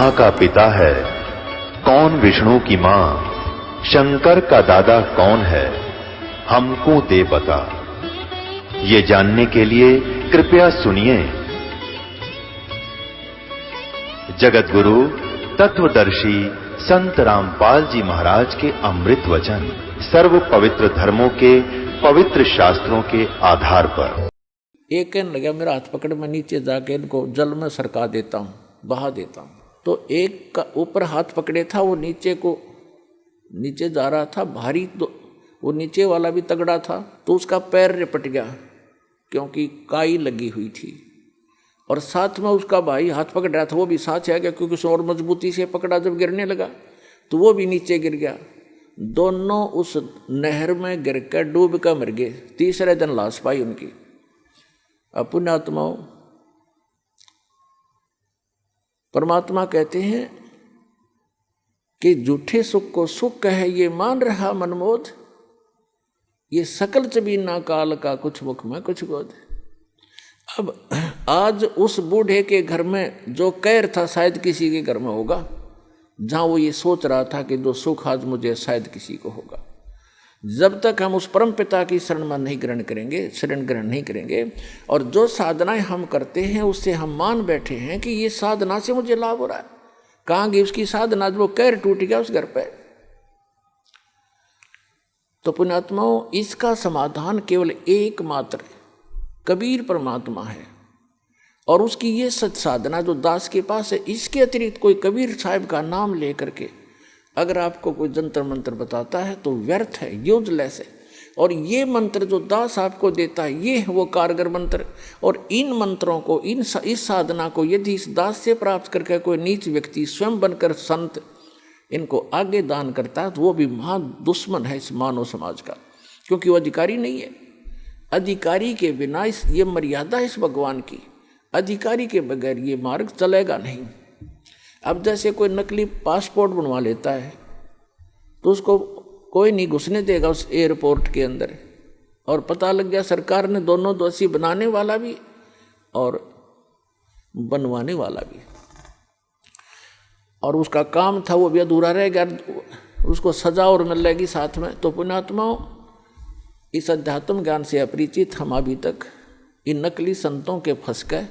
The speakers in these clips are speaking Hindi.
ब्रह्मा का पिता है, कौन विष्णु की मां, शंकर का दादा कौन है, हमको दे बता। ये जानने के लिए कृपया सुनिए। जगत गुरु तत्वदर्शी संत रामपाल जी महाराज के अमृत वचन सर्व पवित्र धर्मों के पवित्र शास्त्रों के आधार पर। एक कहने लगा मेरा हाथ पकड़ मैं नीचे जाके इनको जल में सरका देता हूं, बहा देता हूं। तो एक का ऊपर हाथ पकड़े था, वो नीचे जा रहा था भारी, तो वो नीचे वाला भी तगड़ा था, तो उसका पैर रिपट गया क्योंकि काई लगी हुई थी। और साथ में उसका भाई हाथ पकड़ रहा था, वो भी साथ आ गया क्योंकि उसने और मजबूती से पकड़ा। जब गिरने लगा तो वो भी नीचे गिर गया। दोनों उस नहर में गिर कर डूब कर मर गए। तीसरे दिन लाश पाई उनकी। पुण्यात्माओं, परमात्मा कहते हैं कि झूठे सुख को सुख कहे ये मान रहा मनमोद, ये सकल चबीना काल का कुछ मुख में कुछ गोद। अब आज उस बूढ़े के घर में जो कैर था शायद किसी के घर में होगा, जहां वो ये सोच रहा था कि जो सुख आज मुझे शायद किसी को होगा। जब तक हम उस परम पिता की शरण ग्रहण नहीं करेंगे और जो साधनाएं हम करते हैं उससे हम मान बैठे हैं कि ये साधना से मुझे लाभ हो रहा है, कहाँ गई उसकी साधना? वो कैर टूट गया उस घर पे। तो पुण्यात्माओं, इसका समाधान केवल एकमात्र कबीर परमात्मा है और उसकी ये सच साधना जो दास के पास है। इसके अतिरिक्त कोई कबीर साहब का नाम लेकर के अगर आपको कोई जंतर मंत्र बताता है तो व्यर्थ है, यूजलेस है। और ये मंत्र जो दास आपको देता है ये है वो कारगर मंत्र। और इन मंत्रों को, इस साधना को यदि इस दास से प्राप्त करके कोई नीच व्यक्ति स्वयं बनकर संत इनको आगे दान करता है तो वो भी महा दुश्मन है इस मानव समाज का, क्योंकि वो अधिकारी नहीं है। अधिकारी के बिना ये मर्यादा इस भगवान की, अधिकारी के बगैर ये मार्ग चलेगा नहीं। अब जैसे कोई नकली पासपोर्ट बनवा लेता है तो उसको कोई नहीं घुसने देगा उस एयरपोर्ट के अंदर, और पता लग गया सरकार ने दोनों दोषी, बनाने वाला भी और बनवाने वाला भी, और उसका काम था वो भी अधूरा रह गया, उसको सजा और मिलेगी साथ में। तो पुण्यात्माओं, इस अध्यात्म ज्ञान से अपरिचित हम अभी तक इन नकली संतों के फंस गए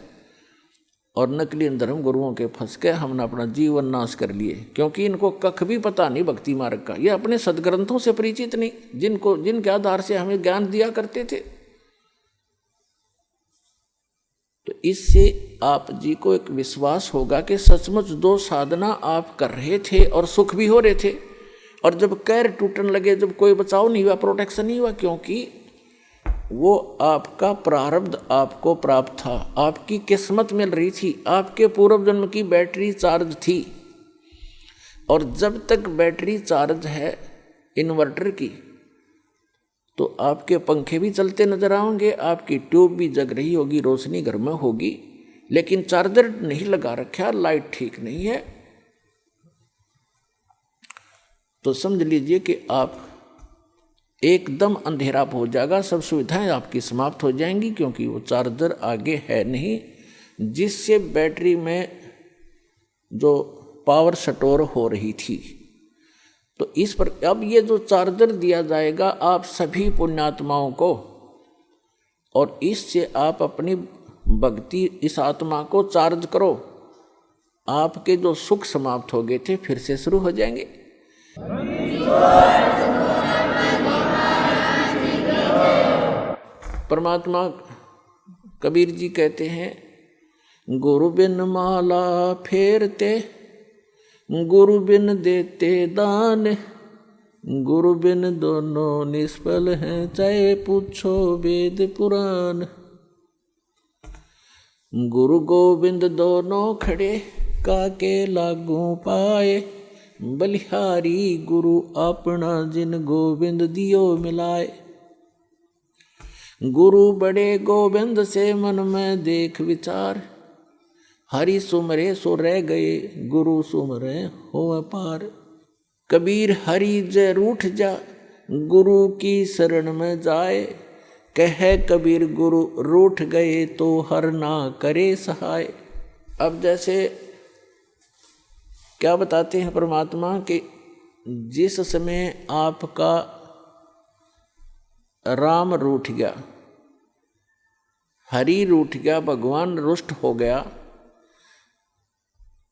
और नकली धर्म गुरुओं के फंस के हमने अपना जीवन नाश कर लिए, क्योंकि इनको कख भी पता नहीं भक्ति मार्ग का। ये अपने सदग्रंथों से परिचित नहीं, जिनके आधार से हमें ज्ञान दिया करते थे। तो इससे आप जी को एक विश्वास होगा कि सचमुच दो साधना आप कर रहे थे और सुख भी हो रहे थे, और जब कैर टूटने लगे, जब कोई बचाव नहीं हुआ, प्रोटेक्शन नहीं हुआ, क्योंकि वो आपका प्रारब्ध आपको प्राप्त था, आपकी किस्मत मिल रही थी, आपके पूर्व जन्म की बैटरी चार्ज थी। और जब तक बैटरी चार्ज है इन्वर्टर की तो आपके पंखे भी चलते नजर आएंगे, आपकी ट्यूब भी जग रही होगी, रोशनी घर में होगी, लेकिन चार्जर नहीं लगा रखा, लाइट ठीक नहीं है, तो समझ लीजिए कि आप एकदम अंधेरा हो जाएगा, सब सुविधाएं आपकी समाप्त हो जाएंगी, क्योंकि वो चार्जर आगे है नहीं जिससे बैटरी में जो पावर स्टोर हो रही थी। तो इस पर अब ये जो चार्जर दिया जाएगा आप सभी पुण्यात्माओं को, और इससे आप अपनी भक्ति, इस आत्मा को चार्ज करो, आपके जो सुख समाप्त हो गए थे फिर से शुरू हो जाएंगे। परमात्मा कबीर जी कहते हैं, गुरु बिन माला फेरते, गुरु बिन देते दान, गुरु बिन दोनों निष्फल हैं, चाहे पूछो वेद पुराण। गुरु गोविंद दोनों खड़े, काके लागू पाए, बलिहारी गुरु अपना जिन गोविंद दियो मिलाए। गुरु बड़े गोविंद से मन में देख विचार, हरि सुमरे सो रह गए, गुरु सुमरे हो पार। कबीर हरि जय रूठ जा, गुरु की शरण में जाए, कहे कबीर गुरु रूठ गए तो हर ना करे सहाय। अब जैसे क्या बताते हैं परमात्मा कि जिस समय आपका राम रूठ गया, हरि रूठ गया, भगवान रुष्ट हो गया,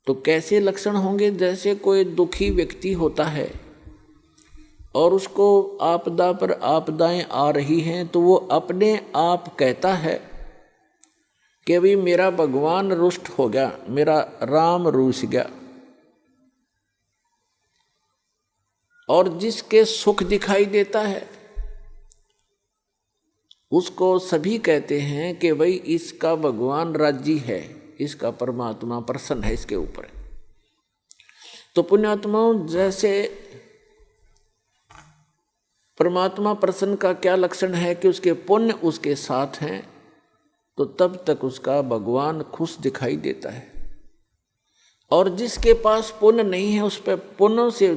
तो कैसे लक्षण होंगे? जैसे कोई दुखी व्यक्ति होता है और उसको आपदा पर आपदाएं आ रही हैं, तो वो अपने आप कहता है कि भाई मेरा भगवान रुष्ट हो गया, मेरा राम रूठ गया। और जिसके सुख दिखाई देता है उसको सभी कहते हैं कि भाई इसका भगवान राजी है, इसका परमात्मा प्रसन्न है इसके ऊपर। तो पुण्यात्माओं, जैसे परमात्मा प्रसन्न का क्या लक्षण है कि उसके पुण्य उसके साथ हैं, तो तब तक उसका भगवान खुश दिखाई देता है। और जिसके पास पुण्य नहीं है उस पर पुण्य से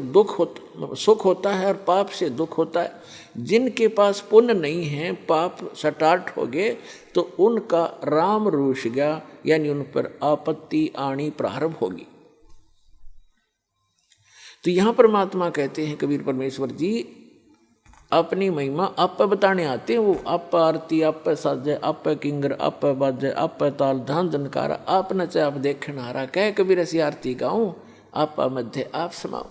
सुख होता है और पाप से दुख होता है। जिनके पास पुण्य नहीं है, पाप स्टार्ट हो गए, तो उनका राम रूठ गया, यानी उन पर आपत्ति आनी प्रारंभ होगी। तो यहां परमात्मा कहते हैं, कबीर परमेश्वर जी अपनी महिमा आप बताने आते हैं। वो आप आरती, आप साजय, आप किंगर, आप बाजय, आप ताल धान जनकारा, आप नचे आप देखन हारा, कह कबीर ऐसी आरती गाऊं, आप मध्य आप समाओ।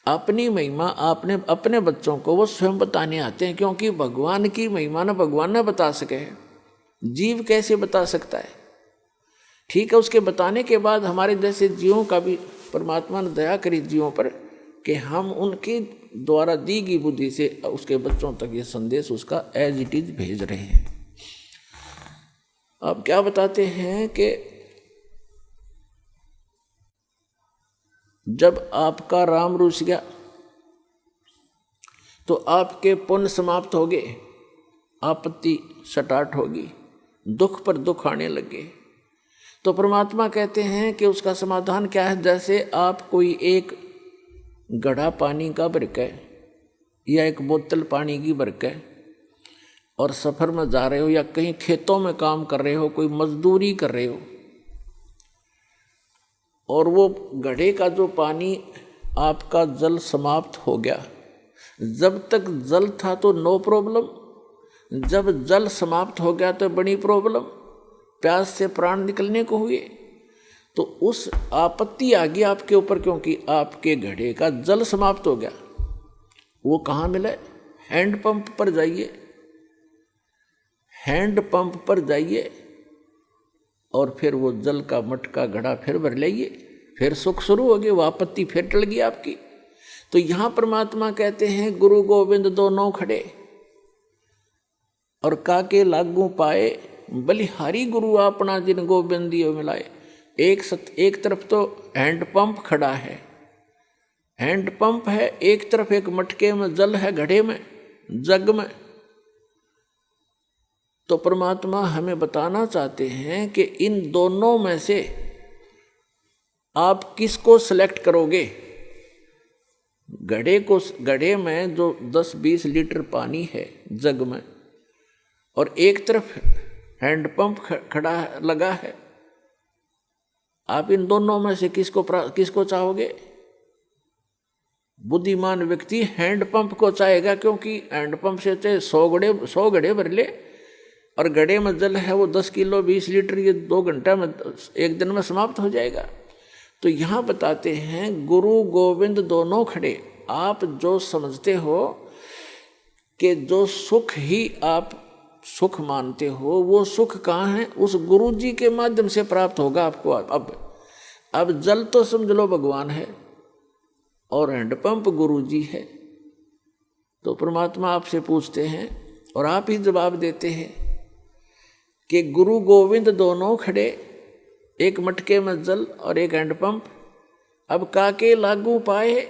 अपनी महिमा आपने अपने बच्चों को वो स्वयं बताने आते हैं, क्योंकि भगवान की महिमा ना भगवान ना बता सके, जीव कैसे बता सकता है? ठीक है, उसके बताने के बाद हमारे जैसे जीवों का भी परमात्मा ने दया करी जीवों पर कि हम उनके द्वारा दी गई बुद्धि से उसके बच्चों तक ये संदेश उसका एज इट इज भेज रहे हैं। अब क्या बताते हैं कि जब आपका राम रूठ गया तो आपके पुण्य समाप्त हो गए, आपत्ति स्टार्ट होगी, दुख पर दुख आने लगे। तो परमात्मा कहते हैं कि उसका समाधान क्या है? जैसे आप कोई एक घड़ा पानी का भर के या एक बोतल पानी की भर के और सफ़र में जा रहे हो या कहीं खेतों में काम कर रहे हो, कोई मजदूरी कर रहे हो, और वो घड़े का जो पानी आपका जल समाप्त हो गया। जब तक जल था तो नो प्रॉब्लम, जब जल समाप्त हो गया तो बड़ी प्रॉब्लम, प्यास से प्राण निकलने को हुए। तो उस आपत्ति आ गई आपके ऊपर, क्योंकि आपके घड़े का जल समाप्त हो गया। वो कहाँ मिले? हैंडपंप पर जाइए, हैंडपंप पर जाइए और फिर वो जल का मटका घड़ा फिर भर लाइए, फिर सुख शुरू हो गया, वो आपत्ति फिर टल गई आपकी। तो यहाँ परमात्मा कहते हैं गुरु गोविंद दोनों खड़े और काके लागू पाए, बलिहारी गुरु अपना जिन गोविंदियों मिलाए। एक तरफ तो हैंडपंप खड़ा है, हैंडपंप है, एक तरफ एक मटके में जल है, घड़े में, जग में। तो परमात्मा हमें बताना चाहते हैं कि इन दोनों में से आप किसको सिलेक्ट करोगे? घड़े में जो 10-20 लीटर पानी है जग में, और एक तरफ हैंडपंप खड़ा लगा है, आप इन दोनों में से किसको चाहोगे? बुद्धिमान व्यक्ति हैंडपंप को चाहेगा, क्योंकि हैंडपंप से चाहे 100 घड़े भर ले और घड़े में जल है वो 10 किलो 20 लीटर, ये 2 घंटा में, एक दिन में समाप्त हो जाएगा। तो यहाँ बताते हैं गुरु गोविंद दोनों खड़े। आप जो समझते हो कि जो सुख ही आप सुख मानते हो, वो सुख कहाँ है? उस गुरु जी के माध्यम से प्राप्त होगा आपको। अब जल तो समझ लो भगवान है और हैंडपंप गुरु जी है। तो परमात्मा आपसे पूछते हैं और आप ही जवाब देते हैं कि गुरु गोविंद दोनों खड़े, एक मटके में जल और एक हैंडपंप, अब काके लागू पाए।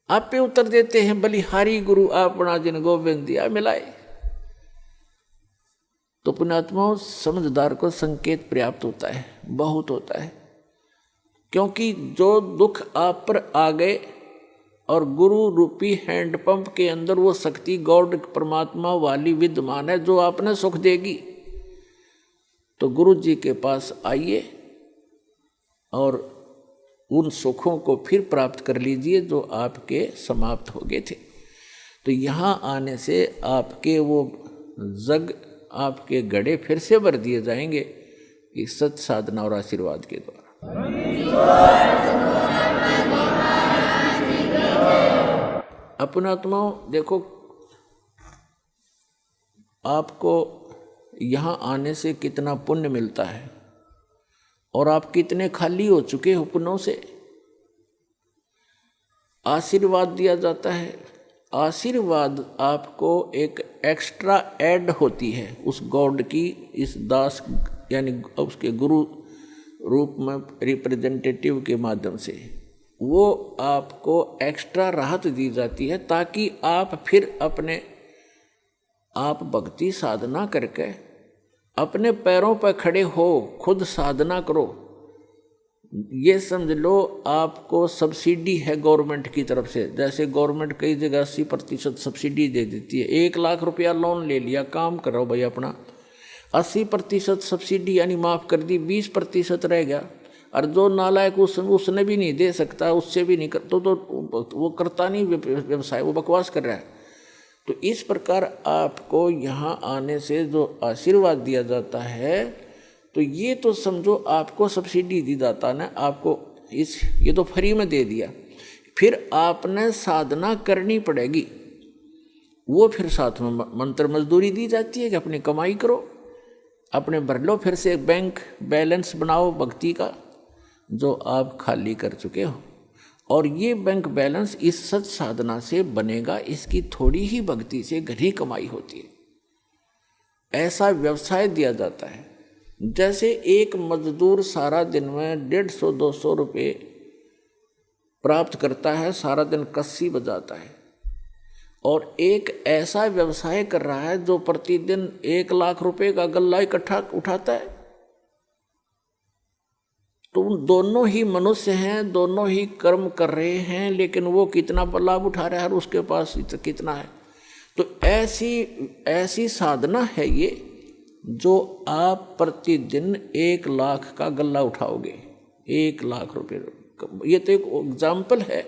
आप पे उत्तर देते हैं बलिहारी गुरु अपना जिन गोविंद दिया मिलाए। तो पुण्यात्माओं, समझदार को संकेत पर्याप्त होता है, बहुत होता है, क्योंकि जो दुख आप पर आ गए और गुरु रूपी हैंडपंप के अंदर वो शक्ति गॉड परमात्मा वाली विद्यमान है जो आपने सुख देगी। तो गुरु जी के पास आइए और उन सुखों को फिर प्राप्त कर लीजिए जो आपके समाप्त हो गए थे। तो यहाँ आने से आपके वो जग, आपके घड़े फिर से भर दिए जाएंगे इस सत साधना और आशीर्वाद के द्वारा। अपना आत्माओं देखो, आपको यहाँ आने से कितना पुण्य मिलता है और आप कितने खाली हो चुके हो पुण्यों से। आशीर्वाद दिया जाता है, आशीर्वाद आपको एक एक्स्ट्रा ऐड होती है उस गॉड की, इस दास यानी उसके गुरु रूप में रिप्रेजेंटेटिव के माध्यम से वो आपको एक्स्ट्रा राहत दी जाती है, ताकि आप फिर अपने आप भक्ति साधना करके अपने पैरों पर खड़े हो, खुद साधना करो। ये समझ लो आपको सब्सिडी है गवर्नमेंट की तरफ से। जैसे गवर्नमेंट कई जगह 80% सब्सिडी दे देती है। 1 लाख रुपया लोन ले लिया, काम करो भाई अपना, 80% सब्सिडी यानी माफ़ कर दी, 20% रह गया। और जो नालायक उसने भी नहीं दे सकता, उससे भी नहीं कर तो वो करता नहीं व्यवसाय, वो बकवास कर रहा है। तो इस प्रकार आपको यहाँ आने से जो आशीर्वाद दिया जाता है, तो ये तो समझो आपको सब्सिडी दी जाता ना, आपको ये तो फ्री में दे दिया। फिर आपने साधना करनी पड़ेगी, वो फिर साथ में मंत्र मजदूरी दी जाती है कि अपनी कमाई करो, अपने भर लो, फिर से बैंक बैलेंस बनाओ भक्ति का जो आप खाली कर चुके हो। और ये बैंक बैलेंस इस सत साधना से बनेगा, इसकी थोड़ी ही भक्ति से घनी कमाई होती है। ऐसा व्यवसाय दिया जाता है। जैसे एक मजदूर सारा दिन में 150-200 रुपये प्राप्त करता है, सारा दिन कस्सी बजाता है, और एक ऐसा व्यवसाय कर रहा है जो प्रतिदिन 1 लाख रुपए का गल्ला इकट्ठा उठाता है। तो दोनों ही मनुष्य हैं, दोनों ही कर्म कर रहे हैं, लेकिन वो कितना लाभ उठा रहा है और उसके पास कितना है। तो ऐसी साधना है ये, जो आप प्रतिदिन 1 लाख का गल्ला उठाओगे, 1 लाख रुपये। ये तो एक एग्जाम्पल है।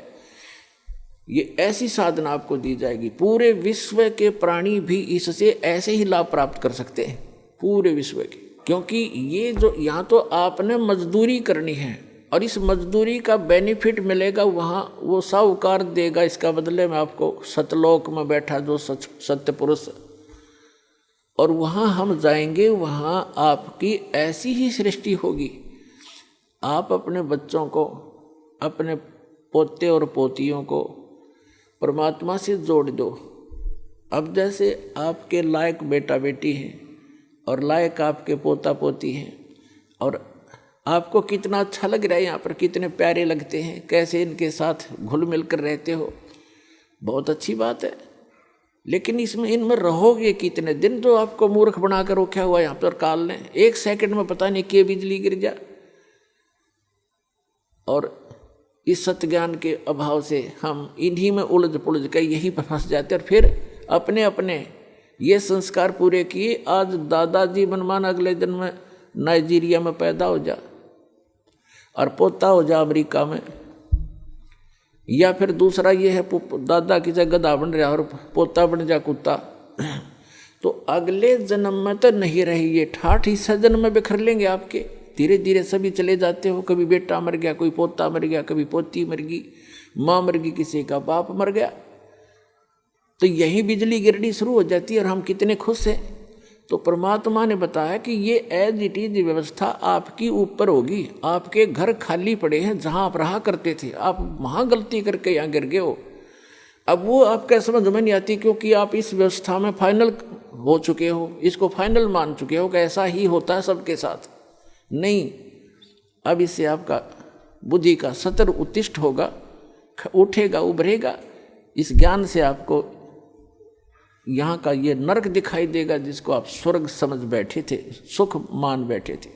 ये ऐसी साधना आपको दी जाएगी। पूरे विश्व के प्राणी भी इससे ऐसे ही लाभ प्राप्त कर सकते हैं, पूरे विश्व के। क्योंकि ये जो यहाँ तो आपने मजदूरी करनी है और इस मजदूरी का बेनिफिट मिलेगा वहाँ, वो साहूकार देगा इसका बदले में आपको, सतलोक में बैठा जो सत्य पुरुष। और वहाँ हम जाएंगे, वहाँ आपकी ऐसी ही सृष्टि होगी। आप अपने बच्चों को, अपने पोते और पोतियों को परमात्मा से जोड़ दो। अब जैसे आपके लायक बेटा बेटी हैं और लायक आपके पोता पोती हैं, और आपको कितना अच्छा लग रहा है, यहाँ पर कितने प्यारे लगते हैं, कैसे इनके साथ घुल मिल कर रहते हो, बहुत अच्छी बात है। लेकिन इनमें रहोगे कितने दिन? जो आपको मूर्ख बना कर रखा हुआ यहाँ पर काल ने, 1 सेकंड में पता नहीं क्या बिजली गिर जा। और इस सत्य ज्ञान के अभाव से हम इन्हीं में उलझ पुलझ कर यहीं पर फंस जाते, और फिर अपने अपने ये संस्कार पूरे किए। आज दादाजी मनमान अगले जन्म में नाइजीरिया में पैदा हो जा और पोता हो जा अमेरिका में, या फिर दूसरा ये है दादा की जगह गधा बन रहा और पोता बन जा कुत्ता। तो अगले जन्म में तो नहीं रही, ये ठाठ हिस्सा जन्म में बिखर लेंगे आपके। धीरे धीरे सभी चले जाते हो, कभी बेटा मर गया, कोई पोता मर गया, कभी पोती मर गई, माँ मर गई, किसी का बाप मर गया। तो यही बिजली गिरनी शुरू हो जाती है और हम कितने खुश हैं। तो परमात्मा ने बताया कि ये एज इट इज व्यवस्था आपकी ऊपर होगी। आपके घर खाली पड़े हैं, जहाँ आप रहा करते थे, आप वहाँ गलती करके यहाँ गिर गए हो। अब वो आपका समझ में नहीं आती, क्योंकि आप इस व्यवस्था में फाइनल हो चुके हो, इसको फाइनल मान चुके हो कि ऐसा ही होता है सबके साथ। नहीं, अब इससे आपका बुद्धि का सतर उत्तिष्ठ होगा, उठेगा, उभरेगा। इस ज्ञान से आपको यहाँ का ये नरक दिखाई देगा जिसको आप स्वर्ग समझ बैठे थे, सुख मान बैठे थे।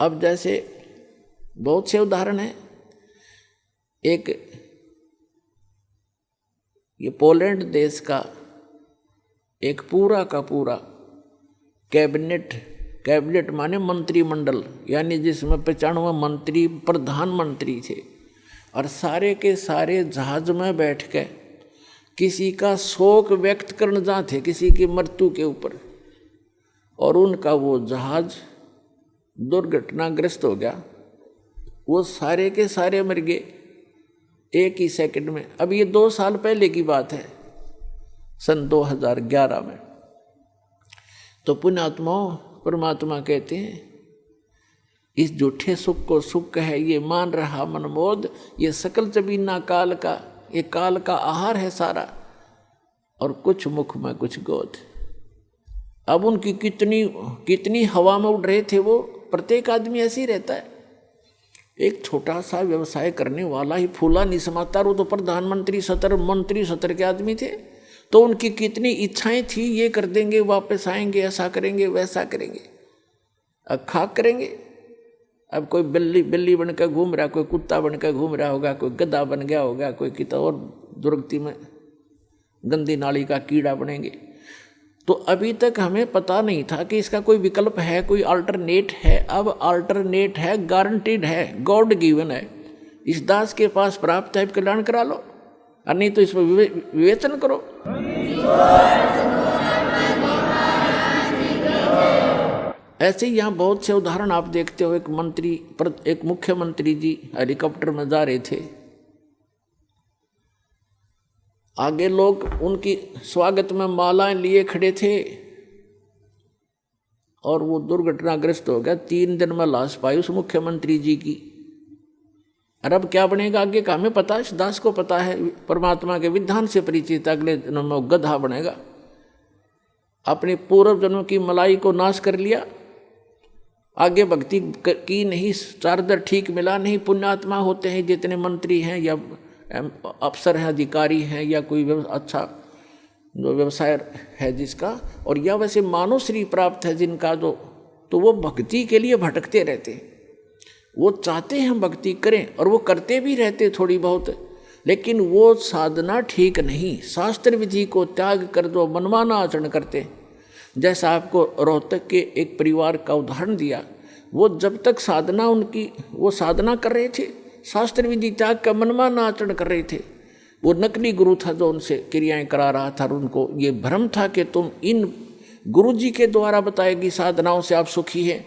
अब जैसे बहुत से उदाहरण हैं। एक ये पोलैंड देश का एक पूरा का पूरा कैबिनेट कैबिनेट माने मंत्रिमंडल, यानी जिसमें 95 मंत्री प्रधानमंत्री थे, और सारे के सारे जहाज में बैठ के किसी का शोक व्यक्त करने जाते, किसी की मृत्यु के ऊपर, और उनका वो जहाज दुर्घटनाग्रस्त हो गया। वो सारे के सारे मर गए एक ही सेकंड में। अब ये 2 साल पहले की बात है, सन 2011 में। तो पुण्यात्माओं, परमात्मा कहते हैं इस झूठे सुख को सुख है, ये मान रहा मनमोद, ये सकल जबीना काल का, ये काल का आहार है सारा, और कुछ मुख में कुछ गोद। अब उनकी कितनी हवा में उड़ रहे थे वो। प्रत्येक आदमी ऐसे ही रहता है। एक छोटा सा व्यवसाय करने वाला ही फूला नहीं समाता, वो तो प्रधानमंत्री सतर मंत्री सतर के आदमी थे। तो उनकी कितनी इच्छाएं थी, ये कर देंगे, वापस आएंगे, ऐसा करेंगे, वैसा करेंगे, अब खाक करेंगे। अब कोई बिल्ली बनकर घूम रहा, कोई कुत्ता बनकर घूम रहा होगा, कोई गधा बन गया होगा, कोई कितना और दुर्गति में गंदी नाली का कीड़ा बनेंगे। तो अभी तक हमें पता नहीं था कि इसका कोई विकल्प है, कोई अल्टरनेट है। अब अल्टरनेट है, गारंटीड है, गॉड गिवन है। इस दास के पास प्राप्त है, कल्याण करा लो, और नहीं तो इस पर विवेचन करो। ऐसे ही यहाँ बहुत से उदाहरण आप देखते हो। एक मुख्यमंत्री जी हेलीकॉप्टर में जा रहे थे, आगे लोग उनकी स्वागत में मालाएं लिए खड़े थे, और वो दुर्घटनाग्रस्त हो गया। 3 दिन में लाश पाई उस मुख्यमंत्री जी की। और अब क्या बनेगा आगे का हमें पता है, दास को पता है, परमात्मा के विधान से परिचित। अगले जन्म में गधा बनेगा। अपने पूर्व जन्म की मलाई को नाश कर लिया, आगे भक्ति की नहीं, चार्जर ठीक मिला नहीं। पुण्यात्मा होते हैं जितने मंत्री हैं या अफसर हैं, अधिकारी हैं, या कोई अच्छा जो व्यवसाय है जिसका, और या वैसे मानव श्री प्राप्त है जिनका, तो वो भक्ति के लिए भटकते रहते हैं। वो चाहते हैं भक्ति करें, और वो करते भी रहते थोड़ी बहुत, लेकिन वो साधना ठीक नहीं। शास्त्र विधि को त्याग कर दो, मनमाना आचरण करते। जैसा आपको रोहतक के एक परिवार का उदाहरण दिया, वो जब तक साधना उनकी, वो साधना कर रहे थे, शास्त्र विधि त्याग का मनमाना आचरण कर रहे थे। वो नकली गुरु था जो उनसे क्रियाएं करा रहा था, और उनको ये भ्रम था कि तुम इन गुरु जी के द्वारा बताएगी साधनाओं से आप सुखी हैं।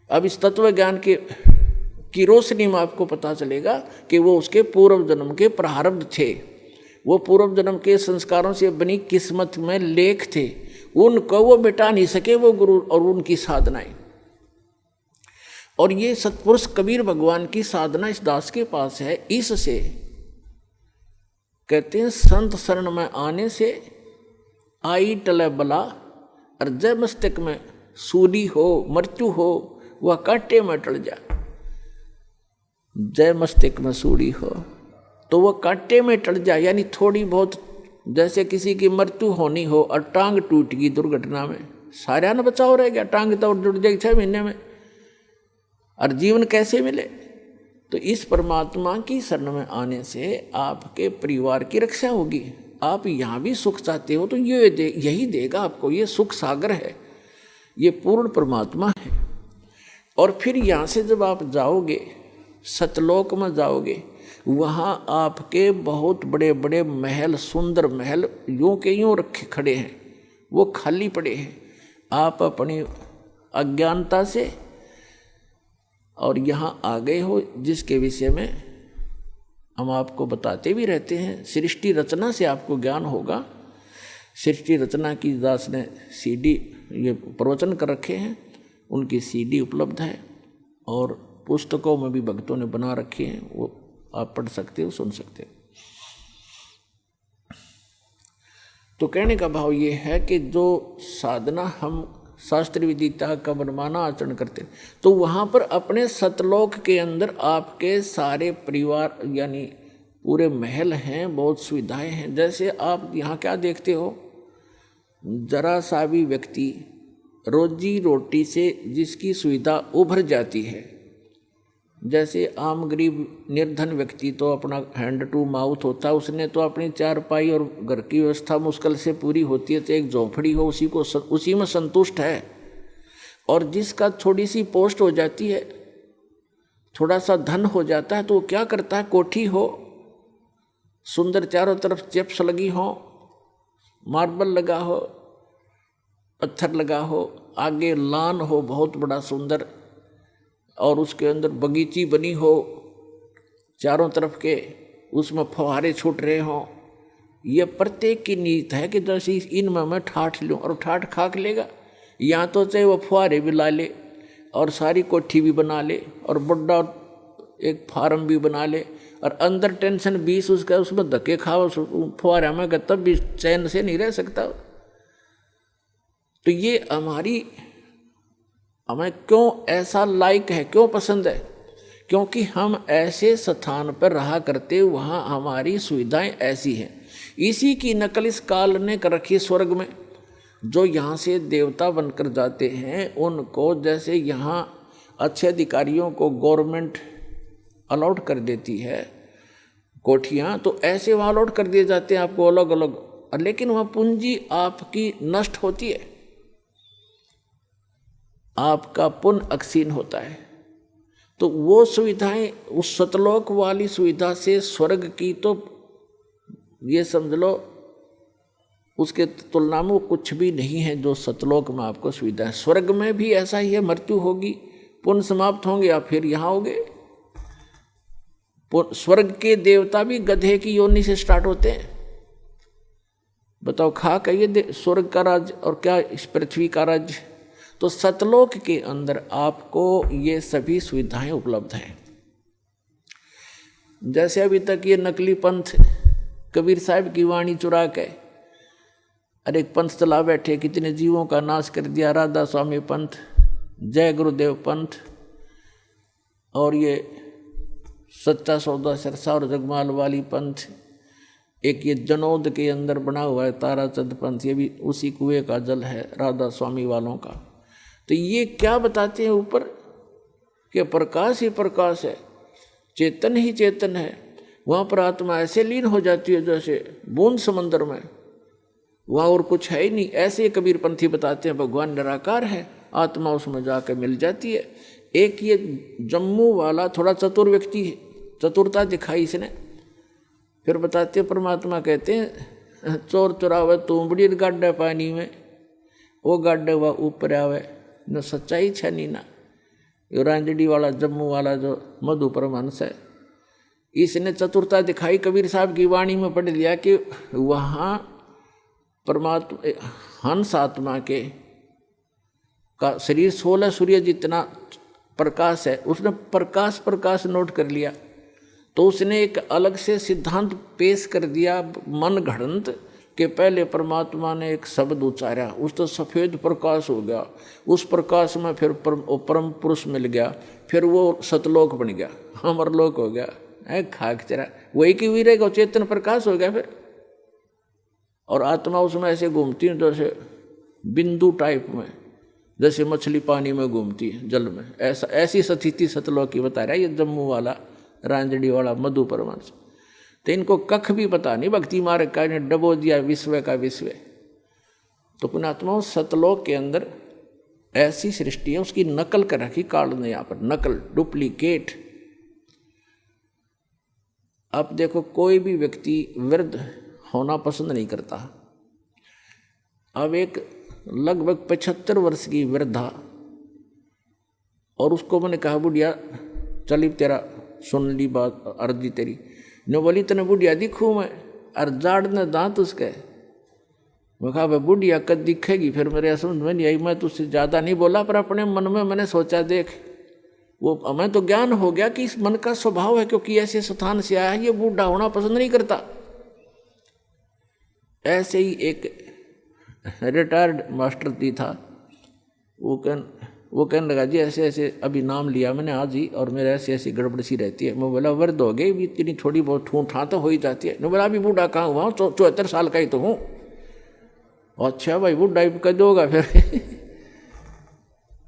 अब इस तत्व ज्ञान की रोशनी में आपको पता चलेगा कि वो उसके पूर्व जन्म के प्रारब्ध थे, वो पूर्व जन्म के संस्कारों से बनी किस्मत में लेख थे। उनको वो मिटा नहीं सके, वो गुरु और उनकी साधनाएं। और ये सतपुरुष कबीर भगवान की साधना इस दास के पास है। इससे कहते हैं संत शरण में आने से आई टले बला, और जय मस्तक में सूली हो, मृत्यु हो, वह कांटे में टल जा। जय मस्तक में सूली हो तो वह कांटे में टल जा, यानी थोड़ी बहुत, जैसे किसी की मृत्यु होनी हो और टांग टूट गई दुर्घटना में, सारा न बचाव रह गया, टांग तो जुड़ जाएगी 6 महीने में, और जीवन कैसे मिले। तो इस परमात्मा की शरण में आने से आपके परिवार की रक्षा होगी। आप यहाँ भी सुख चाहते हो तो यही देगा आपको। ये सुख सागर है, ये पूर्ण परमात्मा है। और फिर यहाँ से जब आप जाओगे, सतलोक में जाओगे, वहाँ आपके बहुत बड़े बड़े महल, सुंदर महल यूं के यूं रखे खड़े हैं, वो खाली पड़े हैं। आप अपनी अज्ञानता से और यहाँ आ गए हो, जिसके विषय में हम आपको बताते भी रहते हैं। सृष्टि रचना से आपको ज्ञान होगा। सृष्टि रचना की दास ने CD ये प्रवचन कर रखे हैं, उनकी CD उपलब्ध है, और पुस्तकों में भी भक्तों ने बना रखे हैं, वो आप पढ़ सकते हो, सुन सकते हो। तो कहने का भाव ये है कि जो साधना हम शास्त्र विधि त्याग का मनमाना आचरण करते, तो वहाँ पर अपने सतलोक के अंदर आपके सारे परिवार यानी पूरे महल हैं, बहुत सुविधाएं हैं। जैसे आप यहाँ क्या देखते हो, जरा सा भी व्यक्ति रोजी रोटी से जिसकी सुविधा उभर जाती है, जैसे आम गरीब निर्धन व्यक्ति तो अपना हैंड टू माउथ होता है, उसने तो अपनी चारपाई और घर की व्यवस्था मुश्किल से पूरी होती है, तो एक झोंपड़ी हो उसी में संतुष्ट है। और जिसका थोड़ी सी पोस्ट हो जाती है, थोड़ा सा धन हो जाता है, तो वो क्या करता है, कोठी हो, सुंदर चारों तरफ चिप्स लगी हो, मार्बल लगा हो, पत्थर लगा हो, आगे लान हो बहुत बड़ा सुंदर, और उसके अंदर बगीची बनी हो चारों तरफ के, उसमें फुहारे छूट रहे हों। ये प्रत्येक की नीयत है कि जैसे इनमें मैं ठाठ लूँ, और ठाठ खाक लेगा, या तो चाहे वो फुहारे भी ला ले और सारी कोठी भी बना ले और बड़ा एक फार्म भी बना ले, और अंदर टेंशन 20 उसका, उसमें धक्के खाओ फुहारे में, तब भी चैन से नहीं रह सकता। तो ये हमें क्यों ऐसा लाइक है, क्यों पसंद है? क्योंकि हम ऐसे स्थान पर रहा करते, वहाँ हमारी सुविधाएं ऐसी हैं। इसी की नकल इस काल ने कर रखी स्वर्ग में। जो यहाँ से देवता बनकर जाते हैं, उनको जैसे यहाँ अच्छे अधिकारियों को गवर्नमेंट अलॉट कर देती है कोठियाँ, तो ऐसे वहाँ अलॉट कर दिए जाते हैं आपको अलग अलग, लेकिन वहाँ पूंजी आपकी नष्ट होती है, आपका पुण्य अक्षीण होता है। तो वो सुविधाएं, उस सतलोक वाली सुविधा से स्वर्ग की तो ये समझ लो उसके तुलना में वो कुछ भी नहीं है जो सतलोक में आपको सुविधा है। स्वर्ग में भी ऐसा ही है, मृत्यु होगी, पुण्य समाप्त होंगे, आप फिर यहाँ होगे। स्वर्ग के देवता भी गधे की योनि से स्टार्ट होते हैं। बताओ, खा कहिए स्वर्ग का राज्य और क्या इस पृथ्वी का राज्य। तो सतलोक के अंदर आपको ये सभी सुविधाएं उपलब्ध हैं। जैसे अभी तक ये नकली पंथ कबीर साहब की वाणी चुरा के अरे एक पंथ चला बैठे, कितने जीवों का नाश कर दिया, राधा स्वामी पंथ, जय गुरुदेव पंथ, और ये सच्चा सौदा सिरसा और जगमाल वाली पंथ, एक ये जनौद के अंदर बना हुआ है ताराचंद पंथ, ये भी उसी कुएं का जल है राधा स्वामी वालों का। तो ये क्या बताते हैं ऊपर कि प्रकाश ही प्रकाश है, चेतन ही चेतन है। वहाँ पर आत्मा ऐसे लीन हो जाती है जैसे बूंद समंदर में, वहाँ और कुछ है ही नहीं। ऐसे कबीरपंथी बताते हैं भगवान निराकार है, आत्मा उसमें जाकर मिल जाती है। एक ये जम्मू वाला थोड़ा चतुर व्यक्ति है, चतुरता दिखाई इसने। फिर बताते हैं परमात्मा कहते हैं चोर चुरावे तुमबड़ी गाड्डा पानी में, वो गाड्डा हुआ ऊपर आवे न सच्चाई छनी ना। ये रांजड़ी वाला जम्मू वाला जो मधु परमहंस है, इसने चतुरता दिखाई, कबीर साहब की वाणी में पढ़ लिया कि वहाँ परमात्मा हंस आत्मा के का शरीर 16 सूर्य जितना प्रकाश है, उसने प्रकाश नोट कर लिया। तो उसने एक अलग से सिद्धांत पेश कर दिया मन घड़ंत के पहले परमात्मा ने एक शब्द उच्चारा, उस तो सफ़ेद प्रकाश हो गया, उस प्रकाश में फिर परम पुरुष मिल गया, फिर वो सतलोक बन गया, अमरलोक हो गया। खाक चरा वही की हुई रहेगा, चेतन प्रकाश हो गया फिर। और आत्मा उसमें ऐसे घूमती है जैसे बिंदु टाइप में, जैसे मछली पानी में घूमती है जल में, ऐसा ऐसी स्थिति सतलोक की बता रहा है ये जम्मू वाला रांजड़ी वाला मधु परमहंस। तो इनको कख भी पता नहीं, भक्ति मार्ग का ने डबो दिया विश्व का विश्व। तो पुण्यात्माओं सतलोक के अंदर ऐसी सृष्टि है, उसकी नकल कर रखी काल ने यहाँ पर, नकल डुप्लीकेट। अब देखो कोई भी व्यक्ति वृद्ध होना पसंद नहीं करता। अब एक लगभग 75 वर्ष की वृद्धा, और उसको मैंने कहा बुढ़िया चली तेरा सुन ली बात अर्जी तेरी, न बोली तने बुढ़िया दिखूँ मैं, और जाड़ ने दांत उसके। मैं कहा भाई बुढ़िया कद दिखेगी, फिर मेरे समझ में नहीं आई। मैं तुझसे ज़्यादा नहीं बोला, पर अपने मन में मैंने सोचा देख, वो हमें तो ज्ञान हो गया कि इस मन का स्वभाव है, क्योंकि ऐसे स्थान से आया है, ये बूढ़ा होना पसंद नहीं करता। ऐसे ही एक रिटायर्ड मास्टर जी था, वो कहने लगा जी ऐसे ऐसे अभी नाम लिया मैंने आज ही, और मेरे ऐसी ऐसी गड़बड़ सी रहती है। मैं बोला वृद्ध हो गई, भी इतनी थोड़ी बहुत ठूठा तो हो ही जाती है। मैं बोला अभी बूढ़ा कहाँ हुआ, 74 साल का ही तो हूँ। अच्छा भाई बूढ़ा कद होगा फिर।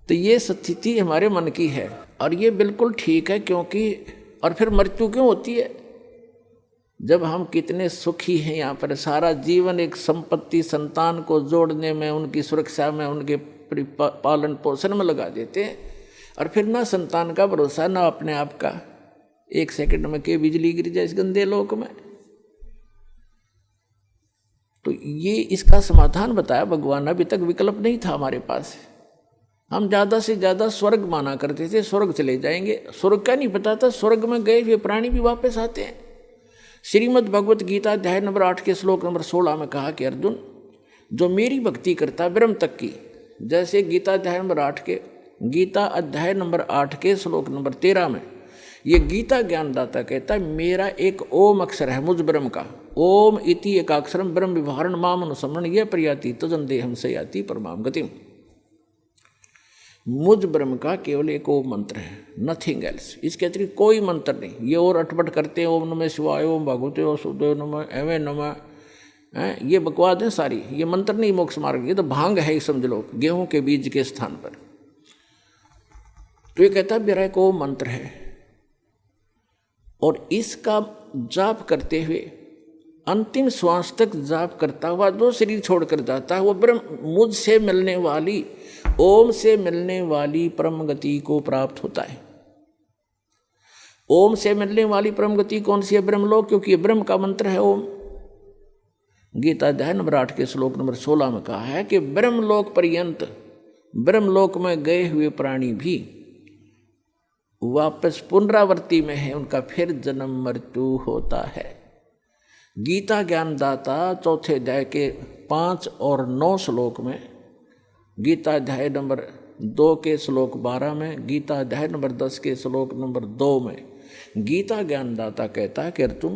तो ये स्थिति हमारे मन की है, और ये बिल्कुल ठीक है, क्योंकि और फिर मृत्यु क्यों होती है? जब हम कितने सुखी हैं यहाँ पर, सारा जीवन एक संपत्ति संतान को जोड़ने में, उनकी सुरक्षा में, उनके पालन पोषण में लगा देते हैं, और फिर ना संतान का भरोसा ना अपने आप का, 1 सेकंड में के बिजली गिर जाए इस गंदे लोक में। तो ये इसका समाधान बताया भगवान। अभी तक विकल्प नहीं था हमारे पास, हम ज़्यादा से ज़्यादा स्वर्ग माना करते थे, स्वर्ग चले जाएंगे। स्वर्ग का नहीं पता था, स्वर्ग में गए हुए प्राणी भी वापस आते हैं। श्रीमद् भगवत गीता अध्याय नंबर 8 के श्लोक नंबर 16 में कहा कि अर्जुन, जो मेरी भक्ति करता है ब्रह्म तक की, जैसे गीता अध्याय नंबर 8 के श्लोक नंबर 13 में ये गीता ज्ञानदाता कहता है, मेरा एक ओम अक्षर है मुझ ब्रह्म का, ओम इति एकाक्षरम ब्रह्म विभारण माम अनुसमरण ये प्रयाति तजन देहम से याति परमाम गतिम। मुझ ब्रह्म का केवल एक ओम मंत्र है, नथिंग एल्स। इसके अतिरिक्त कोई मंत्र नहीं। ये और अटपट करते हैं, ओम नमः शिवाय, ओम भगवते वासुदेव नमः, एवं नमः, ये बकवाद है सारी। ये मंत्र नहीं मोक्ष मार्ग, ये तो भांग है समझ लो, गेहूं के बीज के स्थान पर। तो ये कहता है मेरा एक ओम मंत्र है, और इसका जाप करते हुए अंतिम श्वास तक जाप करता हुआ जो शरीर छोड़कर जाता है वो ब्रह्म मुझ से मिलने वाली, ओम से मिलने वाली परम गति को प्राप्त होता है। ओम से मिलने वाली परम गति कौन सी है? ब्रह्मलोक, क्योंकि ये ब्रह्म का मंत्र है ओम। गीता अध्याय नंबर 8 के श्लोक नंबर 16 में कहा है कि ब्रह्मलोक पर्यंत, ब्रह्मलोक में गए हुए प्राणी भी वापस पुनरावृत्ति में है, उनका फिर जन्म मृत्यु होता है। गीता ज्ञानदाता चौथे अध्याय के 5 और 9 श्लोक में, गीता अध्याय नंबर 2 के श्लोक 12 में, गीता अध्याय नंबर 10 के श्लोक नंबर 2 में गीता ज्ञानदाता कहता है कि अर्जुन,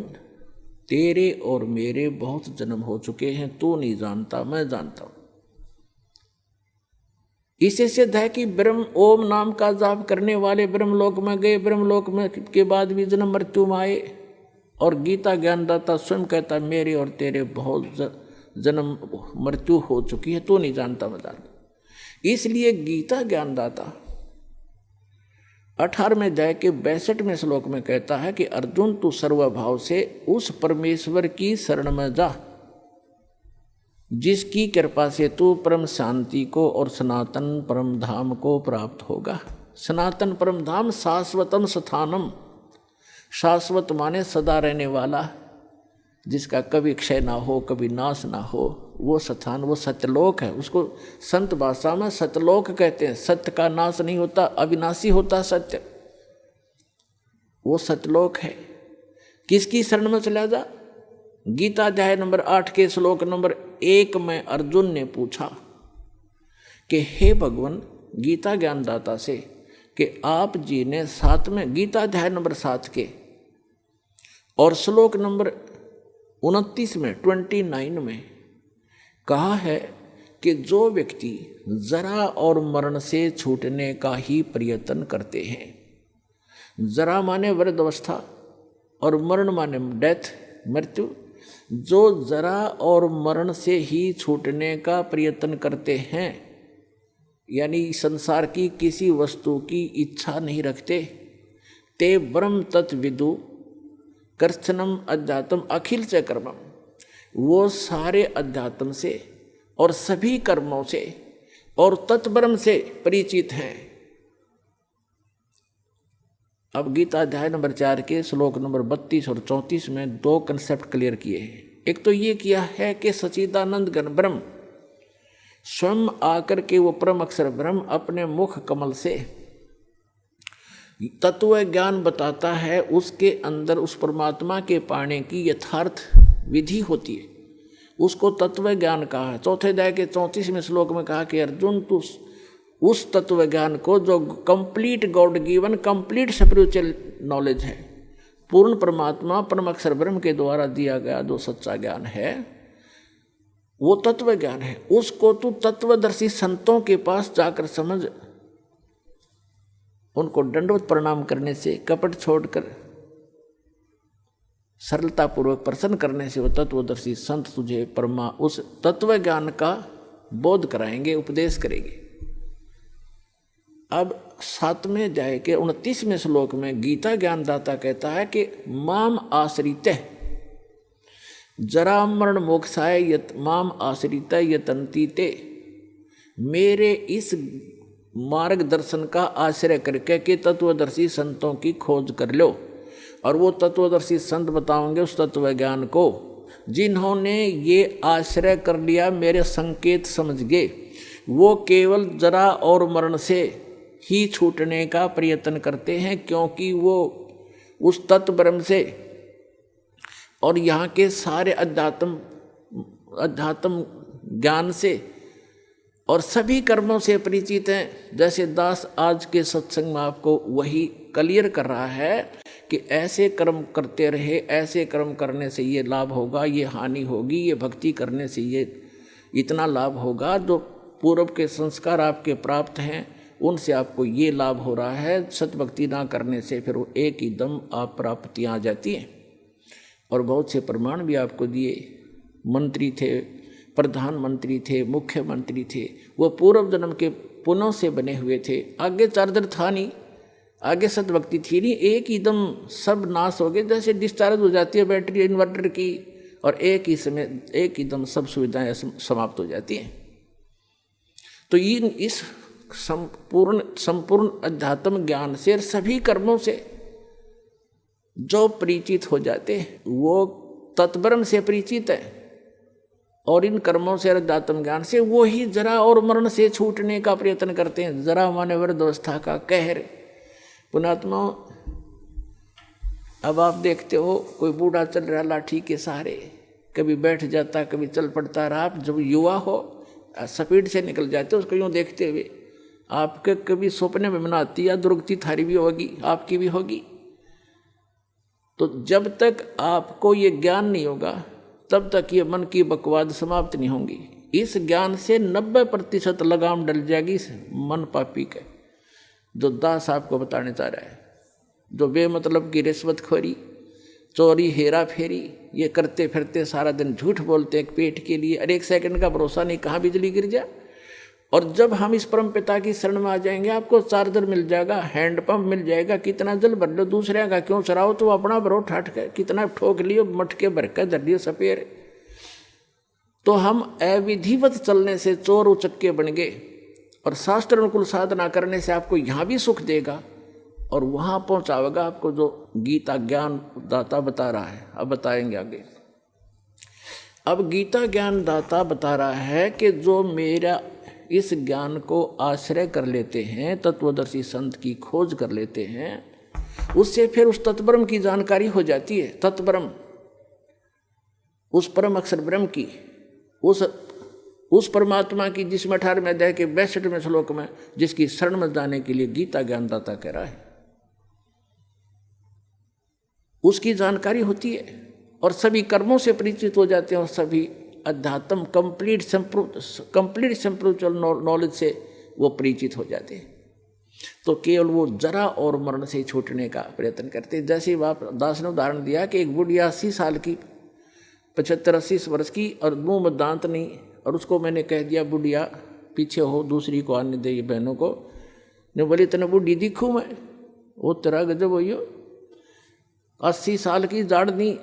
तेरे और मेरे बहुत जन्म हो चुके हैं, तू नहीं जानता, मैं जानता हूं। इससे सिद्ध है कि ब्रह्म ओम नाम का जाप करने वाले ब्रह्मलोक में गए, ब्रह्मलोक में के बाद भी जन्म मृत्यु में आए। और गीता ज्ञानदाता स्वयं कहता है मेरे और तेरे बहुत जन्म मृत्यु हो चुकी है, तू नहीं जानता, मैं जानता। इसलिए गीता ज्ञानदाता 18वें अध्याय के 62वें श्लोक में कहता है कि अर्जुन, तू सर्वभाव से उस परमेश्वर की शरण में जा जिसकी कृपा से तू परम शांति को और सनातन परम धाम को प्राप्त होगा। सनातन परम धाम शाश्वतम स्थानम, शाश्वत माने सदा रहने वाला, जिसका कभी क्षय ना हो, कभी नाश ना हो, वो स्थान, वो सत्यलोक है। उसको संत भाषा में सत्यलोक कहते हैं। सत्य का नाश नहीं होता, अविनाशी होता सत्य, वो सत्यलोक है। किसकी शरण में चला जा? गीता अध्याय नंबर 8 के श्लोक नंबर 1 में अर्जुन ने पूछा कि हे भगवान, गीता ज्ञानदाता से कि आप जी ने 7वें गीता अध्याय नंबर 7 के और श्लोक नंबर 29 में 29 में कहा है कि जो व्यक्ति जरा और मरण से छूटने का ही प्रयत्न करते हैं, जरा माने वृद्धावस्था और मरण माने डेथ, मृत्यु, जो जरा और मरण से ही छूटने का प्रयत्न करते हैं, यानी संसार की किसी वस्तु की इच्छा नहीं रखते, ते ब्रह्म तत्विदु कर्षणम अध्यात्म अखिल च कर्मम, वो सारे अध्यात्म से और सभी कर्मों से और तत्ब्रह्म से परिचित हैं। अब गीता अध्याय नंबर 4 के श्लोक नंबर 32 और 34 में 2 कंसेप्ट क्लियर किए हैं। एक तो ये किया है कि सच्चिदानंद घन ब्रह्म स्वयं आकर के वो परम अक्षर ब्रह्म अपने मुख कमल से तत्व ज्ञान बताता है, उसके अंदर उस परमात्मा के पाने की यथार्थ विधि होती है, उसको तत्व ज्ञान कहा है। चौथे अध्याय के 34वें श्लोक में कहा कि अर्जुन, तू उस तत्व ज्ञान को जो complete God given complete spiritual knowledge है, पूर्ण परमात्मा परम अक्षर ब्रह्म के द्वारा दिया गया जो सच्चा ज्ञान है, वो तत्व ज्ञान है, उसको तू तत्वदर्शी संतों के पास जाकर समझ, उनको दंडवत प्रणाम करने से, कपट छोड़कर सरलतापूर्वक प्रसन्न करने से वो तत्वदर्शी संत तुझे उस तत्व ज्ञान का बोध कराएंगे, उपदेश करेंगे। अब 7वें अध्याय के 29वें श्लोक में गीता ज्ञानदाता कहता है कि माम आश्रित जरा मरण मोक्षाय यत माम आश्रित यतन्ति ते, मेरे इस मार्गदर्शन का आश्रय करके कि तत्वदर्शी संतों की खोज कर लो, और वो तत्वदर्शी संत बताओगे उस तत्व ज्ञान को जिन्होंने ये आश्रय कर लिया, मेरे संकेत समझ गए, वो केवल जरा और मरण से ही छूटने का प्रयत्न करते हैं, क्योंकि वो उस तत्व ब्रह्म से और यहाँ के सारे अध्यात्म ज्ञान से और सभी कर्मों से परिचित हैं। जैसे दास आज के सत्संग में आपको वही क्लियर कर रहा है कि ऐसे कर्म करते रहे, ऐसे कर्म करने से ये लाभ होगा, ये हानि होगी, ये भक्ति करने से ये इतना लाभ होगा, जो पूर्व के संस्कार आपके प्राप्त हैं उनसे आपको ये लाभ हो रहा है। सतभक्ति ना करने से फिर वो एक ही दम आप प्राप्तियाँ आ जाती हैं। और बहुत से प्रमाण भी आपको दिए। मंत्री थे, प्रधानमंत्री थे, मुख्यमंत्री थे, वो पूर्व जन्म के पुण्यों से बने हुए थे। आगे चार्जर था नहीं, आगे सतभक्ति थी नहीं, एक ही दम सब नाश हो गए। जैसे डिस्चार्ज हो जाती है बैटरी इन्वर्टर की, और एक ही समय एक ही दम सब सुविधाएं समाप्त हो जाती हैं। तो इस संपूर्ण अध्यात्म ज्ञान से सभी कर्मों से जो परिचित हो जाते हैं वो तत्ब्रह्म से परिचित है, और इन कर्मों से अध्यात्म ज्ञान से वो ही जरा और मरण से छूटने का प्रयत्न करते हैं। जरा माने वृद्धावस्था का कहर। पुणात्मा, अब आप देखते हो कोई बूढ़ा चल रहा लाठी के सहारे, कभी बैठ जाता, कभी चल पड़ता रहा। आप जब युवा हो स्पीड से निकल जाते हो उसको यूँ देखते हुए, आपके कभी सपने में न आती या दुर्गति थारी भी होगी, आपकी भी होगी। तो जब तक आपको ये ज्ञान नहीं होगा तब तक ये मन की बकवाद समाप्त नहीं होंगी। इस ज्ञान से 90% लगाम डल जाएगी इस मन पापी के, जो दास आपको बताने चाह रहा है। जो बेमतलब की रिश्वतखोरी, चोरी, हेरा फेरी ये करते फिरते सारा दिन झूठ बोलते हैं पेट के लिए, और एक सेकंड का भरोसा नहीं कहाँ बिजली गिर जाए। और जब हम इस परम पिता की शरण में आ जाएंगे, आपको चार्जर मिल जाएगा, हैंडपंप मिल जाएगा, कितना जल भर लो, दूसरे का क्यों चराओ, तो अपना भरो ठाट के, कितना ठोक लियो, मटके भर के धर लियो सपेर। तो हम अविधिवत चलने से चोर उचक्के बन गए, और शास्त्र अनुकूल साधना करने से आपको यहाँ भी सुख देगा और वहाँ पहुँचावेगा आपको, जो गीता ज्ञान दाता बता रहा है। अब बताएंगे आगे। अब गीता ज्ञान दाता बता रहा है कि जो मेरा इस ज्ञान को आश्रय कर लेते हैं, तत्वदर्शी संत की खोज कर लेते हैं, उससे फिर उस तत्ब्रह्म की जानकारी हो जाती है। तत्ब्रह्म, उस परम अक्षर ब्रह्म की, उस परमात्मा की, जिसमें 18वें अध्याय के 62वें श्लोक में जिसकी शरण में जाने के लिए गीता ज्ञानदाता कह रहा है, उसकी जानकारी होती है और सभी कर्मों से परिचित हो जाते हैं, और सभी अध्यात्म कंप्लीट स्पिरिचुअल नॉलेज से वो परिचित हो जाते हैं। तो केवल वो जरा और मरण से छूटने का प्रयत्न करते हैं। जैसे बाप दास ने उदाहरण दिया कि एक बुढ़िया 80 साल की, 75-80 वर्ष की, और मुंह में दांत नहीं, और उसको मैंने कह दिया बुढ़िया पीछे हो, दूसरी को आने दे, बहनों को। ने बोली इतना बुढ़ी दिखूँ मैं, वो तेरा गजब हो, 80 साल की जाड़ नहीं।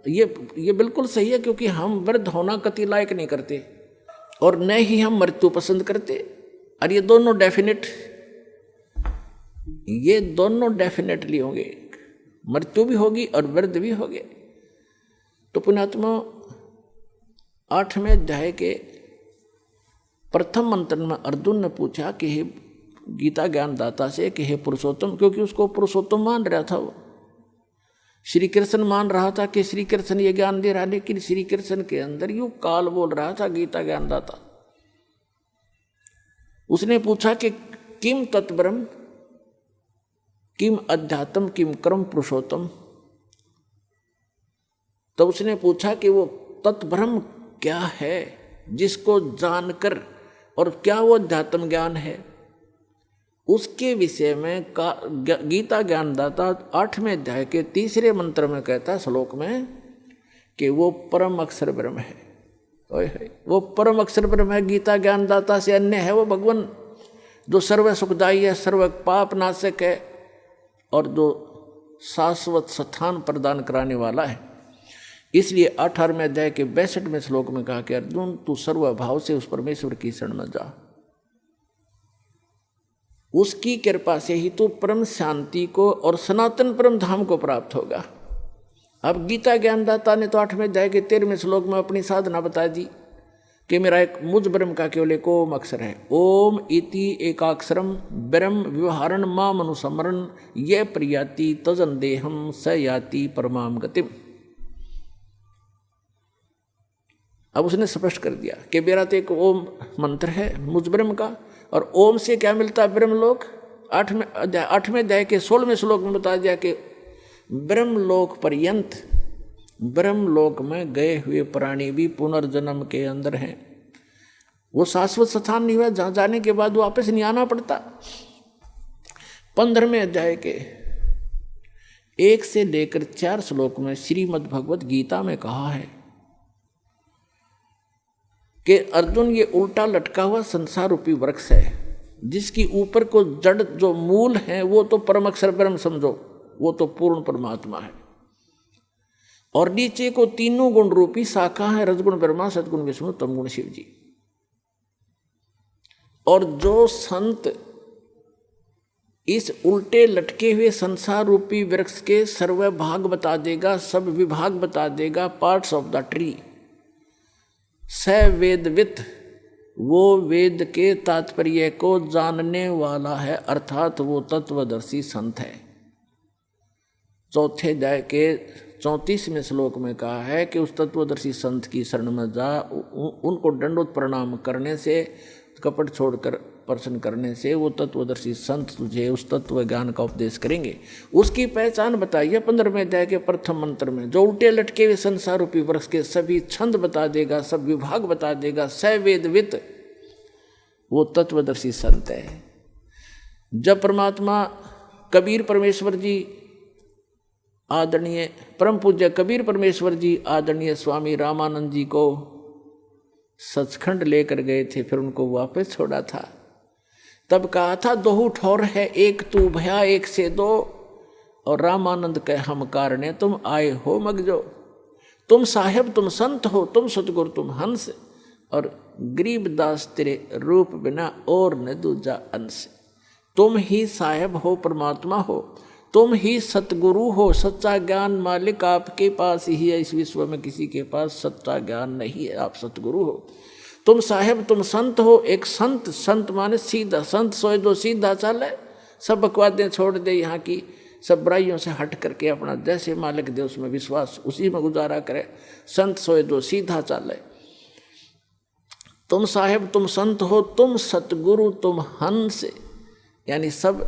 ये बिल्कुल सही है, क्योंकि हम वृद्ध होना कति लायक नहीं करते और न ही हम मृत्यु पसंद करते। और ये दोनों डेफिनेटली होंगे, मृत्यु भी होगी और वृद्ध भी होंगे। तो पुण्यात्मा, 8वें अध्याय के प्रथम मंत्र में अर्जुन ने पूछा कि हे गीता ज्ञानदाता से कि हे पुरुषोत्तम, क्योंकि उसको पुरुषोत्तम मान रहा था, वो श्री कृष्ण मान रहा था कि श्री कृष्ण ये ज्ञान दे रहा, लेकिन श्री कृष्ण के अंदर यूं काल बोल रहा था गीता ज्ञानदाता। उसने पूछा कि किम तत्ब्रह्म, किम अध्यात्म, किम कर्म पुरुषोत्तम। तो उसने पूछा कि वो तत्ब्रह्म क्या है जिसको जानकर, और क्या वो अध्यात्म ज्ञान है, उसके विषय में गीता ज्ञानदाता 8वें अध्याय के 3 मंत्र में कहता है, श्लोक में, कि वो परम अक्षर ब्रह्म है। वो परम अक्षर ब्रह्म है, गीता ज्ञानदाता से अन्य है वो भगवान, जो सर्व सुखदायी है, सर्व पाप नाशक है, और जो शाश्वत स्थान प्रदान कराने वाला है। इसलिए 18वें अध्याय के 62वें श्लोक में कहा कि अर्जुन तू सर्वभाव से उस परमेश्वर की शरण में जा। उसकी कृपा से ही तो परम शांति को और सनातन परम धाम को प्राप्त होगा। अब गीता ज्ञानदाता ने तो 8वें अध्याय के 13वें श्लोक में अपनी साधना बता दी कि मेरा एक मुझ ब्रह्म का केवल एक ओम अक्षर है। ओम इति एकाक्षरम ब्रह्म व्यवहारण माम अनुसमरण ये प्रियाति तजन देहम स याति परमाम गतिम। अब उसने स्पष्ट कर दिया कि मेरा तो एक ओम मंत्र है मुझ ब्रह्म का, और ओम से क्या मिलता है ब्रह्मलोक। 8वें अध्याय के 16वें श्लोक में बता दिया कि ब्रह्मलोक पर्यंत, ब्रह्मलोक में गए हुए प्राणी भी पुनर्जन्म के अंदर हैं। वो शाश्वत स्थान नहीं हुआ जहाँ जाने के बाद वापस नहीं आना पड़ता। 15वें अध्याय के 1 से लेकर 4 श्लोक में श्रीमद् भगवत गीता में कहा है कि अर्जुन, ये उल्टा लटका हुआ संसार रूपी वृक्ष है, जिसकी ऊपर को जड़ जो मूल है वो तो परम अक्षर ब्रह्म समझो, वो तो पूर्ण परमात्मा है, और नीचे को तीनों गुण रूपी शाखा है, रजगुण ब्रह्मा, सदगुण विष्णु, तमगुण शिव जी। और जो संत इस उल्टे लटके हुए संसार रूपी वृक्ष के सर्व भाग बता देगा, सब विभाग बता देगा, पार्ट्स ऑफ द ट्री, स वेदवित, वो वेद के तात्पर्य को जानने वाला है, अर्थात वो तत्वदर्शी संत है। चौथे अध्याय के 34वें श्लोक में कहा है कि उस तत्वदर्शी संत की शरण में जा, उनको दंडोत प्रणाम करने से, कपट छोड़कर प्रसन्न करने से वो तत्वदर्शी संत तुझे उस तत्व ज्ञान का उपदेश करेंगे। उसकी पहचान बताइए 15वें अध्याय के प्रथम मंत्र में, जो उल्टे लटके हुए संसार रूपी वृक्ष के सभी छंद बता देगा, सब विभाग बता देगा, सवेदवित, वो तत्वदर्शी संत है। जब परमात्मा कबीर परमेश्वर जी आदरणीय परम पूज्य कबीर परमेश्वर जी आदरणीय स्वामी रामानंद जी को सचखंड लेकर गए थे, फिर उनको वापस छोड़ा था, तब कहा था दोहू ठौर है, एक तू भया एक से दो, और रामानंद कह हम कारणे तुम आए हो मगजो। तुम साहेब तुम संत हो, तुम सतगुरु तुम हंस, और गरीबदास तेरे रूप बिना और न दूजा अंश। तुम ही साहेब हो, परमात्मा हो, तुम ही सतगुरु हो, सच्चा ज्ञान मालिक आपके पास ही है, इस विश्व में किसी के पास सच्चा ज्ञान नहीं है, आप सतगुरु हो। तुम साहेब तुम संत हो, एक संत, संत माने सीधा, संत सोए दो सीधा चले, सब बकवादें छोड़ दे, यहाँ की सब बुराइयों से हट करके अपना जैसे मालिक दे उसमें विश्वास, उसी में गुजारा करे। संत सोए दो सीधा चले। तुम साहेब तुम संत हो, तुम सतगुरु तुम हंस, यानी सब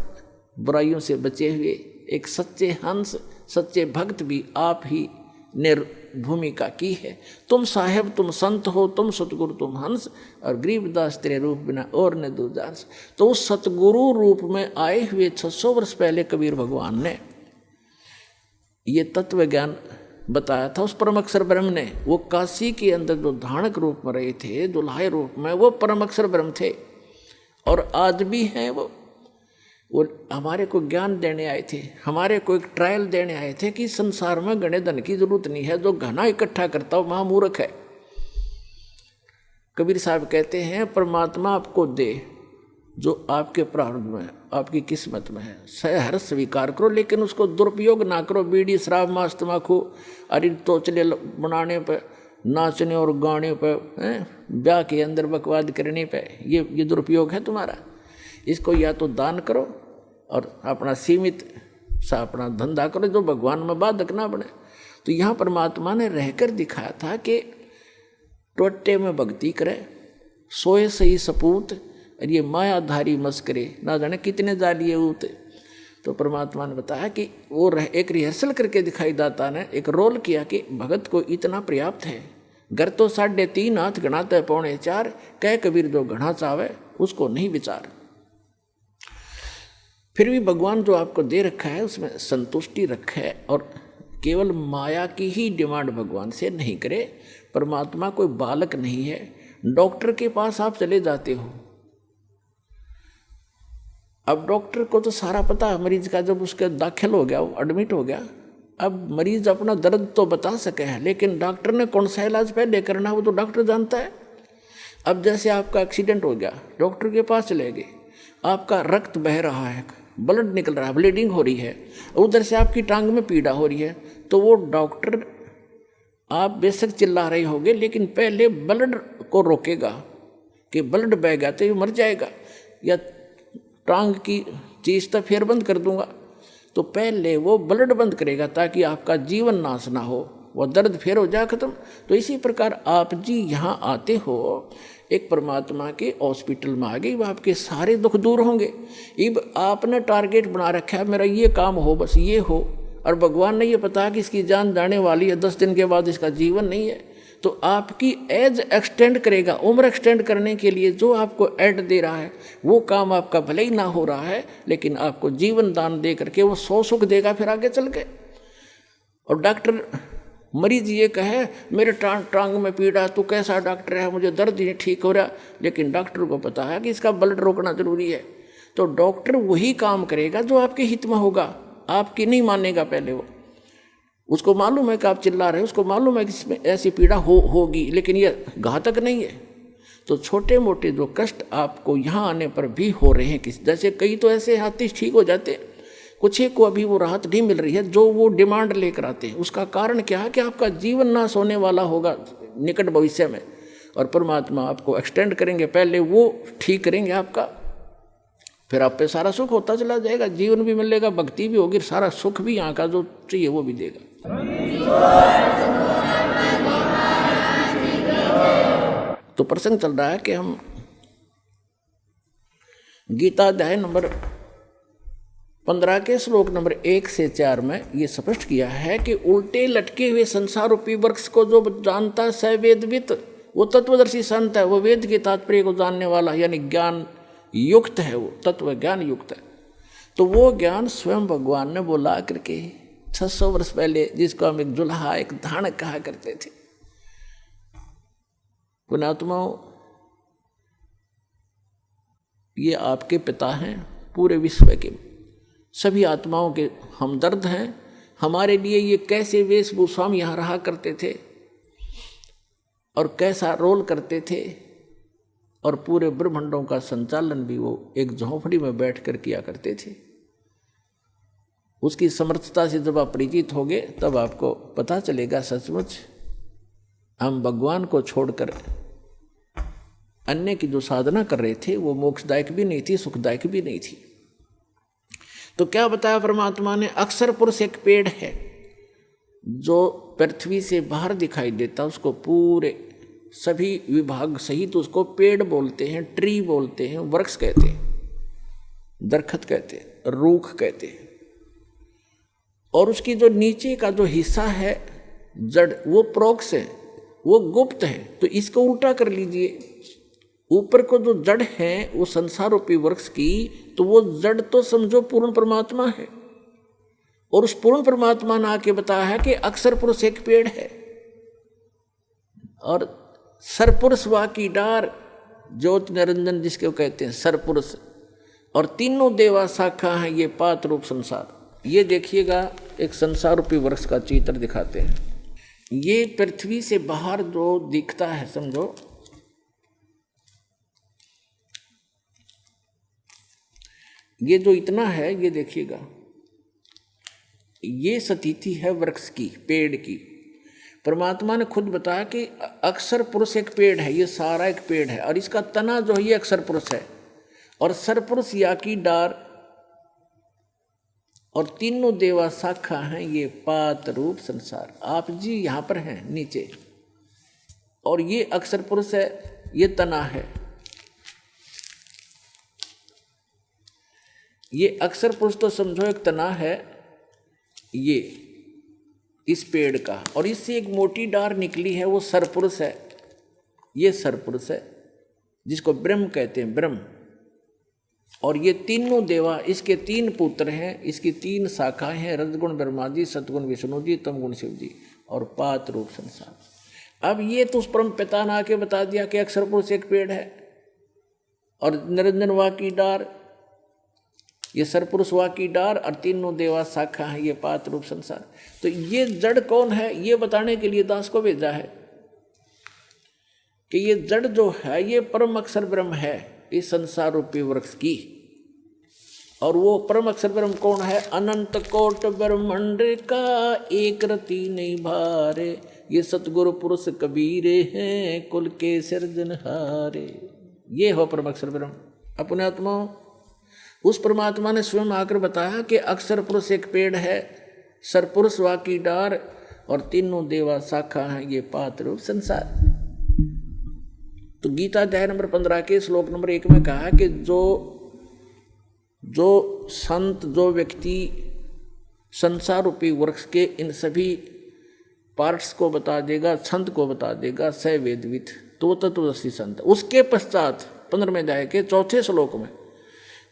बुराइयों से बचे हुए एक सच्चे हंस, सच्चे भक्त भी आप ही ने भूमिका की है। तुम साहेब तुम संत हो, तुम सतगुरु तुम हंस, और गरीबदास तेरे रूप बिना और न दूजास। तो उस सतगुरु रूप में आए हुए 600 वर्ष पहले कबीर भगवान ने ये तत्व ज्ञान बताया था उस परम अक्षर ब्रह्म ने। वो काशी के अंदर जो धाणक रूप में रहे थे, दुल्हाए रूप में, वो परम अक्षर ब्रह्म थे, और आज भी हैं वो हमारे को ज्ञान देने आए थे, हमारे को एक ट्रायल देने आए थे कि संसार में गणे धन की जरूरत नहीं है, जो घना इकट्ठा करता हो महामूर्ख है। कबीर साहब कहते हैं परमात्मा आपको दे जो आपके प्रारब्ध में, आपकी किस्मत में है, सहर स्वीकार करो, लेकिन उसको दुरुपयोग ना करो। बीड़ी शराब मांस तम्बाकू अरे तोचले बनाने पर, नाचने और गाने पर, ब्याह के अंदर बकवाद करने पे, ये दुरुपयोग है तुम्हारा। इसको या तो दान करो और अपना सीमित सा अपना धंधा करो, जो भगवान में बाधक ना बने। तो यहाँ परमात्मा ने रहकर दिखाया था कि टोटे में भक्ति करे, सोए सही सपूत, और ये मायाधारी मस्करे ना जाने कितने जालिए ऊत। तो परमात्मा ने बताया कि वो एक रिहर्सल करके दिखाई, दाता ने एक रोल किया कि भगत को इतना पर्याप्त है। घर तो 3.5 हाथ गणाता है 4.25, कह कबीर जो घना चावे उसको नहीं विचार। फिर भी भगवान जो आपको दे रखा है उसमें संतुष्टि रखे, और केवल माया की ही डिमांड भगवान से नहीं करे। परमात्मा कोई बालक नहीं है। डॉक्टर के पास आप चले जाते हो, अब डॉक्टर को तो सारा पता है मरीज का, जब उसका दाखिल हो गया, वो एडमिट हो गया, अब मरीज अपना दर्द तो बता सके है, लेकिन डॉक्टर ने कौन सा इलाज पहले करना वो तो डॉक्टर जानता है। अब जैसे आपका एक्सीडेंट हो गया, डॉक्टर के पास चले गए, आपका रक्त बह रहा है, ब्लड निकल रहा है, ब्लीडिंग हो रही है, उधर से आपकी टांग में पीड़ा हो रही है, तो वो डॉक्टर, आप बेशक चिल्ला रहे होगे लेकिन पहले ब्लड को रोकेगा कि ब्लड बह गया तो ये मर जाएगा, या टांग की चीज तो फिर बंद कर दूंगा, तो पहले वो ब्लड बंद करेगा ताकि आपका जीवन नाश ना हो, वो दर्द फिर हो जाए खत्म। तो इसी प्रकार आप जी यहाँ आते हो, एक परमात्मा के हॉस्पिटल में आ गए, अब आपके सारे दुख दूर होंगे। अब आपने टारगेट बना रखा है मेरा ये काम हो, बस ये हो, और भगवान ने ये पता कि इसकी जान जाने वाली है, 10 दिन के बाद इसका जीवन नहीं है, तो आपकी एज एक्सटेंड करेगा। उम्र एक्सटेंड करने के लिए जो आपको एड दे रहा है वो काम आपका भले ही ना हो रहा है, लेकिन आपको जीवन दान दे करके वो 100 सुख देगा फिर आगे चल के। और डॉक्टर, मरीज ये कहे मेरे टांग में पीड़ा, तू कैसा डॉक्टर है, मुझे दर्द ही नहीं ठीक हो रहा, लेकिन डॉक्टर को पता है कि इसका ब्लड रोकना जरूरी है, तो डॉक्टर वही काम करेगा जो आपके हित में होगा, आपकी नहीं मानेगा पहले वो। उसको मालूम है कि आप चिल्ला रहे हैं, उसको मालूम है कि इसमें ऐसी पीड़ा होगी, लेकिन ये घातक नहीं है। तो छोटे मोटे जो कष्ट आपको यहाँ आने पर भी हो रहे हैं, जैसे कई तो ऐसे हाथी ठीक हो जाते, कुछ एक को अभी वो राहत नहीं मिल रही है जो वो डिमांड लेकर आते हैं। उसका कारण क्या है कि आपका जीवन नाश होने वाला होगा निकट भविष्य में, और परमात्मा आपको एक्सटेंड करेंगे, पहले वो ठीक करेंगे आपका, फिर आप पे सारा सुख होता चला जाएगा, जीवन भी मिलेगा, भक्ति भी होगी, सारा सुख भी यहाँ का जो चाहिए वो भी देगा। तो प्रसंग चल रहा है कि हम गीता अध्याय नंबर 15 के श्लोक नंबर 1 से 4 में ये स्पष्ट किया है कि उल्टे लटके हुए संसार रूपी वृक्ष को जो जानता है स वेदवित, वो तत्वदर्शी संत है, वो वेद के तात्पर्य को जानने वाला यानी ज्ञान युक्त है, वो तत्व ज्ञान युक्त है। तो वो ज्ञान स्वयं भगवान ने बोला करके 600 वर्ष पहले, जिसको हम एक जुल्हा एक धानक कहा करते थे। पुण्यात्माओं, ये आपके पिता हैं, पूरे विश्व के सभी आत्माओं के हमदर्द हैं। हमारे लिए ये कैसे वेशभूषा में यहाँ रहा करते थे और कैसा रोल करते थे, और पूरे ब्रह्मांडों का संचालन भी वो एक झोंपड़ी में बैठकर किया करते थे। उसकी समर्थता से जब आप परिचित होगे तब आपको पता चलेगा सचमुच हम भगवान को छोड़कर अन्य की जो साधना कर रहे थे वो मोक्षदायक भी नहीं थी, सुखदायक भी नहीं थी। तो क्या बताया परमात्मा ने, अक्षर पुरुष एक पेड़ है जो पृथ्वी से बाहर दिखाई देता, उसको पूरे सभी विभाग सहित उसको पेड़ बोलते हैं, ट्री बोलते हैं, वृक्ष कहते हैं, दरखत कहते हैं, रूख कहते हैं। और उसकी जो नीचे का जो हिस्सा है जड़, वो प्रोक्ष है, वो गुप्त है। तो इसको उल्टा कर लीजिए, ऊपर को जो जड़ है वो संसार रूपी वृक्ष की, तो वो जड़ तो समझो पूर्ण परमात्मा है, और उस पूर्ण परमात्मा ने आके बताया है कि अक्षर पुरुष एक पेड़ है, और सरपुरुष वा की डार, ज्योति निरंजन जिसके कहते हैं सरपुरुष, और तीनों देवा शाखा हैं ये पात रूप संसार। ये देखिएगा एक संसार रूपी वृक्ष का चित्र दिखाते हैं। ये पृथ्वी से बाहर जो दिखता है, समझो ये जो इतना है, ये देखिएगा, ये स्थिति है वृक्ष की, पेड़ की। परमात्मा ने खुद बताया कि अक्षर पुरुष एक पेड़ है, ये सारा एक पेड़ है, और इसका तना जो है ये अक्षर पुरुष है, और सरपुरुष या की डार, और तीनों देवा शाखा हैं ये पात रूप संसार। आप जी यहाँ पर हैं नीचे, और ये अक्षर पुरुष है, ये तना है, ये अक्षर पुरुष तो समझो एक तना है ये इस पेड़ का, और इससे एक मोटी डार निकली है, वो सरपुरुष है, ये सरपुरुष है जिसको ब्रह्म कहते हैं, ब्रह्म। और ये तीनों देवा, इसके 3 पुत्र हैं, इसकी 3 शाखाएं हैं, रजगुण ब्रह्मा जी, सतगुण विष्णु जी, तमगुण शिव जी, और पात रूप संसार। अब ये तो उस परम पिता ने आके बता दिया कि अक्षर पुरुष एक पेड़ है, और निरंजन वा की डार, ये सरपुरुष वा की डार, और तीनों देवा शाखा है ये पात रूप संसार। तो ये जड़ कौन है ये बताने के लिए दास को भेजा है कि ये जड़ जो है ये परम अक्षर ब्रह्म है, इस संसार रूपी वृक्ष की। और वो परम अक्षर ब्रह्म कौन है? अनंत कोट ब्रह्मांड का एक रति नहीं भारे, ये सतगुरु पुरुष कबीरे हैं कुल के सिरजनहारे। ये हो परम अक्षर ब्रह्म। अपने आत्मा उस परमात्मा ने स्वयं आकर बताया कि अक्षर पुरुष एक पेड़ है, सरपुरुष वा की डार, और तीनों देवा शाखा हैं ये पात्र रूप संसार। तो गीता अध्याय नंबर 15 के श्लोक नंबर 1 में कहा कि जो संत, जो व्यक्ति संसार रूपी वृक्ष के इन सभी पार्ट्स को बता देगा, छंद को बता देगा, स वेदवित, तो तत्वदर्शी संत। उसके पश्चात 15वें अध्याय के 4 श्लोक में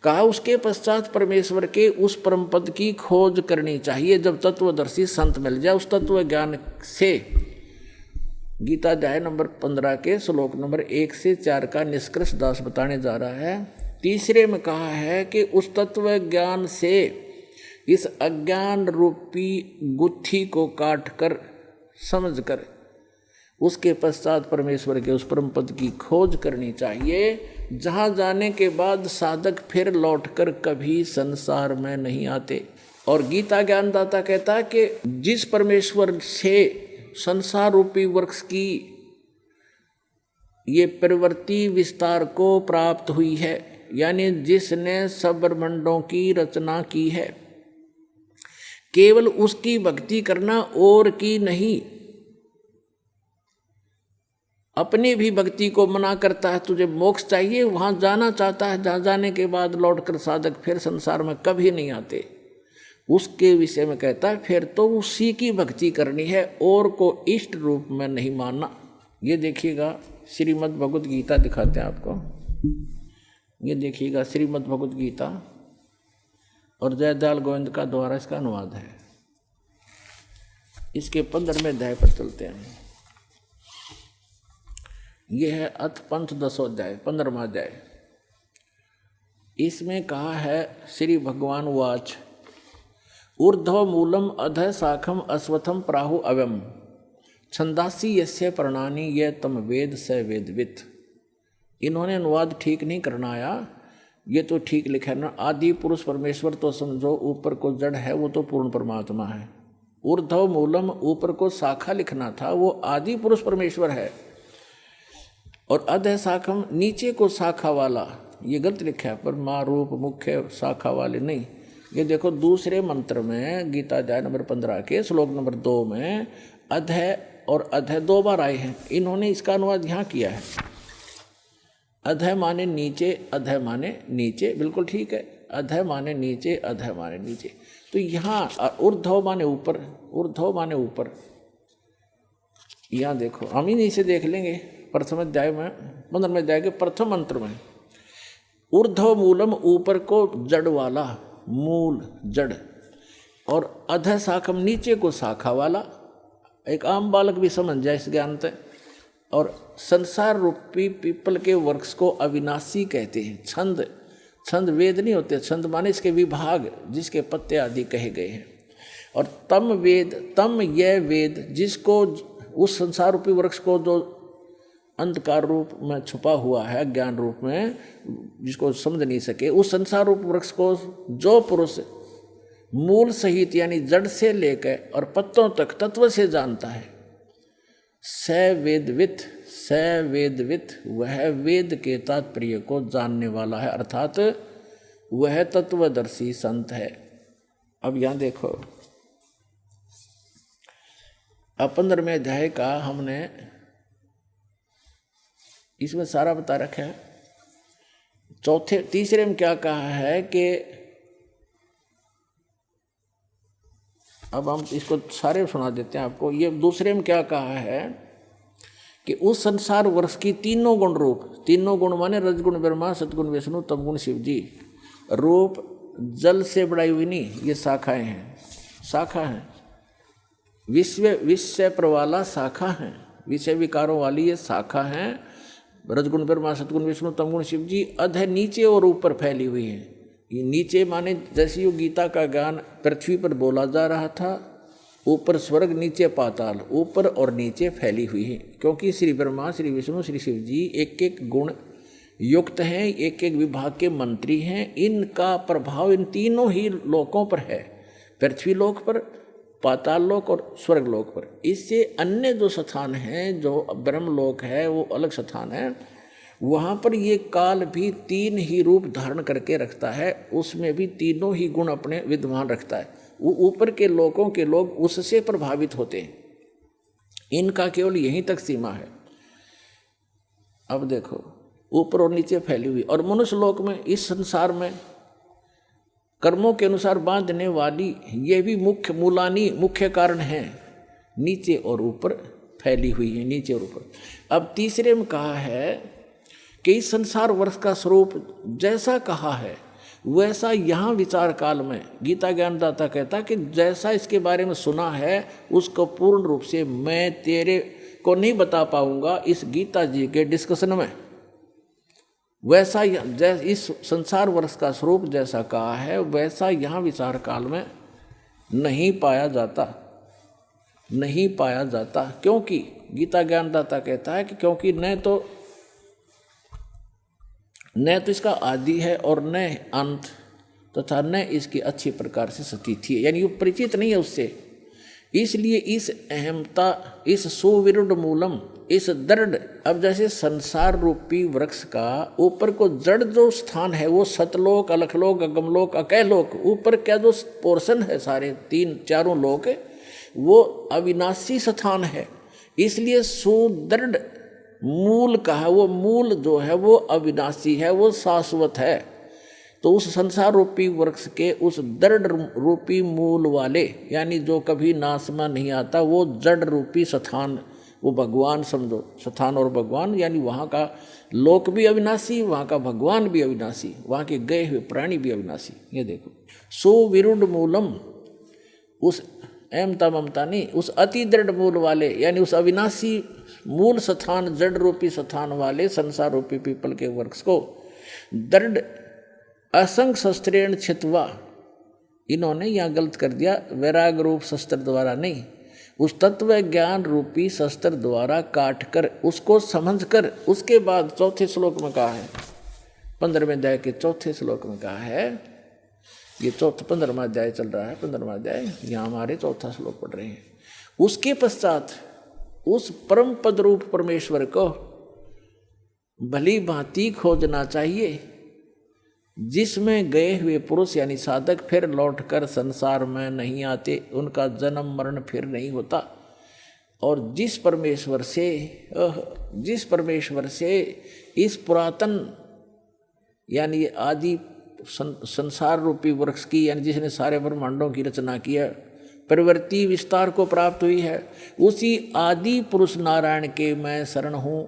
कहा, उसके पश्चात परमेश्वर के उस परम पद की खोज करनी चाहिए जब तत्वदर्शी संत मिल जाए। उस तत्व ज्ञान से गीता अध्याय नंबर 15 के श्लोक नंबर 1 से 4 का निष्कर्ष दास बताने जा रहा है। तीसरे में कहा है कि उस तत्व ज्ञान से इस अज्ञान रूपी गुत्थी को काट कर, समझ कर, उसके पश्चात परमेश्वर के उस परम पद की खोज करनी चाहिए, जहाँ जाने के बाद साधक फिर लौटकर कभी संसार में नहीं आते। और गीता ज्ञानदाता कहता है कि जिस परमेश्वर से संसार रूपी वृक्ष की ये प्रवृत्ति विस्तार को प्राप्त हुई है, यानी जिसने सब ब्रह्मांडों की रचना की है, केवल उसकी भक्ति करना और की नहीं। अपनी भी भक्ति को मना करता है, तुझे मोक्ष चाहिए, वहां जाना चाहता है, जहां जाने के बाद लौटकर साधक फिर संसार में कभी नहीं आते। उसके विषय में कहता है फिर तो उसी की भक्ति करनी है और को इष्ट रूप में नहीं मानना। ये देखिएगा श्रीमद् भगवद गीता दिखाते हैं आपको, ये देखिएगा श्रीमद् भगवद गीता और जयदयाल गोविंद का द्वारा इसका अनुवाद है। इसके 15वें अध्याय पर चलते हैं। यह है अथ पंचदशो अध्याय, 15वां अध्याय। इसमें कहा है श्री भगवान वाच, ऊर्ध्व मूलम अधः शाखम अश्वत्थम प्राहु अव्यम छंदासी यस्य प्रणानी ये तम वेद स वेदवित। इन्होंने अनुवाद ठीक नहीं करना आया, ये तो ठीक लिखा है ना। आदि पुरुष परमेश्वर तो समझो, ऊपर को जड़ है वो तो पूर्ण परमात्मा है। ऊर्ध्व मूलम, ऊपर को शाखा लिखना था, वो आदि पुरुष परमेश्वर है। और अधः शाखम, नीचे को शाखा वाला, ये गलत लिखा है, पर माँ रूप मुख्य शाखा वाले नहीं। ये देखो दूसरे मंत्र में गीता अध्याय नंबर 15 के श्लोक नंबर 2 में अधः और अधः 2 बार आए हैं। इन्होंने इसका अनुवाद यहाँ किया है, अधः माने नीचे, अधः माने नीचे, बिल्कुल ठीक है। अधः माने नीचे, अधः माने नीचे। तो यहाँ ऊर्ध्व माने ऊपर, ऊर्ध्व माने ऊपर। यहाँ देखो, हम इन्हीं से देख लेंगे प्रथम अध्याय में, 15वें अध्याय के प्रथम मंत्र में। ऊर्ध्व मूलम, ऊपर को जड़ वाला, मूल जड़, और अधः शाखम, नीचे को शाखा वाला। एक आम बालक भी समझ जाए इस ज्ञान से। और संसार रूपी पीपल के वृक्ष को अविनाशी कहते हैं। छंद, छंद वेद नहीं होते, छंद माने इसके विभाग, जिसके पत्ते आदि कहे गए हैं। और तम वेद, तम यह वेद, जिसको उस संसार रूपी वृक्ष को जो अंधकार रूप में छुपा हुआ है, ज्ञान रूप में, जिसको समझ नहीं सके, उस संसार रूप वृक्ष को जो पुरुष मूल सहित यानी जड़ से लेकर और पत्तों तक तत्व से जानता है, स वेदवित, स वेदवित, वह वेद के तात्पर्य को जानने वाला है, अर्थात वह तत्वदर्शी संत है। अब यहाँ देखो, अब 15वें अध्याय का हमने इसमें सारा बता रखा है। तीसरे में क्या कहा है कि अब हम इसको सारे सुना देते हैं आपको। ये दूसरे में क्या कहा है कि उस संसार वृक्ष की तीनों गुण रूप, तीनों गुण माने रजगुण ब्रह्मा, सतगुण विष्णु, तमगुण शिव जी। रूप जल से बढ़ाई हुई नहीं, ये शाखाएं हैं, शाखा हैं। विषय प्रवाला शाखा हैं, विषय विकारों वाली ये शाखा हैं। रजगुण ब्रह्मा, सतगुण विष्णु, तमगुण शिव जी। अधः नीचे और ऊपर फैली हुई है। ये नीचे माने जैसे यो गीता का ज्ञान पृथ्वी पर बोला जा रहा था, ऊपर स्वर्ग, नीचे पाताल, ऊपर और नीचे फैली हुई है। क्योंकि श्री ब्रह्मा, श्री विष्णु, श्री शिव जी एक एक गुण युक्त हैं, एक एक विभाग के मंत्री हैं। इनका प्रभाव इन तीनों ही लोकों पर है, पृथ्वी लोक पर, पाताल लोक और स्वर्ग लोक पर। इससे अन्य जो स्थान हैं, जो ब्रह्मलोक है वो अलग स्थान है, वहाँ पर ये काल भी तीन ही रूप धारण करके रखता है, उसमें भी तीनों ही गुण अपने विद्यमान रखता है। वो ऊपर के लोकों के लोग उससे प्रभावित होते हैं, इनका केवल यहीं तक सीमा है। अब देखो ऊपर और नीचे फैली हुई, और मनुष्य लोक में, इस संसार में कर्मों के अनुसार बांधने वाली ये भी मुख्य मूलानी मुख्य कारण हैं, नीचे और ऊपर फैली हुई है, नीचे और ऊपर। अब तीसरे में कहा है कि इस संसार वर्ष का स्वरूप जैसा कहा है वैसा यहाँ विचार काल में गीता ज्ञानदाता कहता है कि जैसा इसके बारे में सुना है उसको पूर्ण रूप से मैं तेरे को नहीं बता पाऊंगा इस गीता जी के डिस्कशन में। वैसा इस संसार वर्ष का स्वरूप जैसा कहा है वैसा यहाँ विचार काल में नहीं पाया जाता, नहीं पाया जाता। क्योंकि गीता ज्ञानदाता कहता है कि क्योंकि न तो इसका आदि है और न अंत, तथा न इसकी अच्छी प्रकार से स्थिति है, यानी वो परिचित नहीं है उससे। इसलिए इस अहमता, इस सुविरुद्ध मूलम, इस दृढ़, अब जैसे संसार रूपी वृक्ष का ऊपर को जड़ जो स्थान है वो सतलोक, अलखलोक, अगमलोक, अकैलोक, ऊपर क्या जो पोर्शन है सारे तीन चारों लोक वो अविनाशी स्थान है। इसलिए सुदृढ़ मूल कहा, वो मूल जो है वो अविनाशी है, वो शाश्वत है। तो उस संसार रूपी वृक्ष के उस दृढ़ रूपी मूल वाले, यानी जो कभी नाश में नहीं आता, वो जड़ रूपी स्थान, वो भगवान समझो, स्थान और भगवान, यानी वहाँ का लोक भी अविनाशी, वहाँ का भगवान भी अविनाशी, वहाँ के गए हुए प्राणी भी अविनाशी। ये देखो सुविरुद्ध मूलम, उस एमता ममता नहीं, उस अति दृढ़ मूल वाले, यानी उस अविनाशी मूल स्थान, जड़ रूपी स्थान वाले संसार रूपी पीपल के वृक्ष को दृढ़ असंग शस्त्रेण छित्वा, इन्होंने यहाँ गलत कर दिया, वैराग रूप शस्त्र द्वारा नहीं, उस तत्व ज्ञान रूपी शस्त्र द्वारा काट कर उसको समझ कर, उसके बाद चौथे श्लोक में कहा है, 15वें अध्याय के चौथे श्लोक में कहा है, ये 15वां अध्याय चल रहा है, 15वां अध्याय, यहाँ हमारे चौथा श्लोक पढ़ रहे हैं। उसके पश्चात उस परम पद रूप परमेश्वर को भली भांति खोजना चाहिए, जिसमें गए हुए पुरुष यानी साधक फिर लौटकर संसार में नहीं आते, उनका जन्म मरण फिर नहीं होता। और जिस परमेश्वर से इस पुरातन यानी आदि संसार रूपी वृक्ष की, यानी जिसने सारे ब्रह्मांडों की रचना की है, प्रवृत्ति विस्तार को प्राप्त हुई है, उसी आदि पुरुष नारायण के मैं शरण हूँ,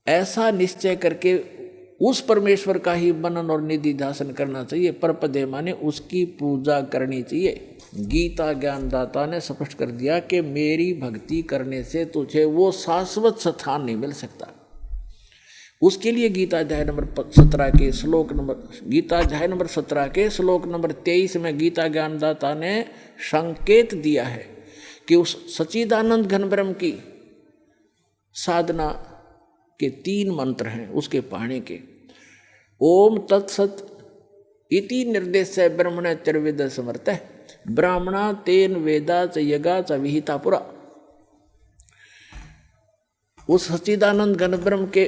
ऐसा निश्चय करके उस परमेश्वर का ही मनन और निधि ध्यान करना चाहिए। परपदे माने उसकी पूजा करनी चाहिए। गीता ज्ञानदाता ने स्पष्ट कर दिया कि मेरी भक्ति करने से तुझे वो शाश्वत स्थान नहीं मिल सकता। उसके लिए गीता अध्याय नंबर 17 के श्लोक नंबर 23 में गीता ज्ञानदाता ने संकेत दिया है कि उस सच्चिदानंद घन ब्रह्म की साधना के 3 मंत्र हैं उसके पाने के। ओम तत्सत इति निर्देश ब्रह्मण त्रिवेद समर्थ ब्राह्मणा तेन वेदा च यगा च विहिता पुरा। उस सच्चिदानंद घन ब्रह्म के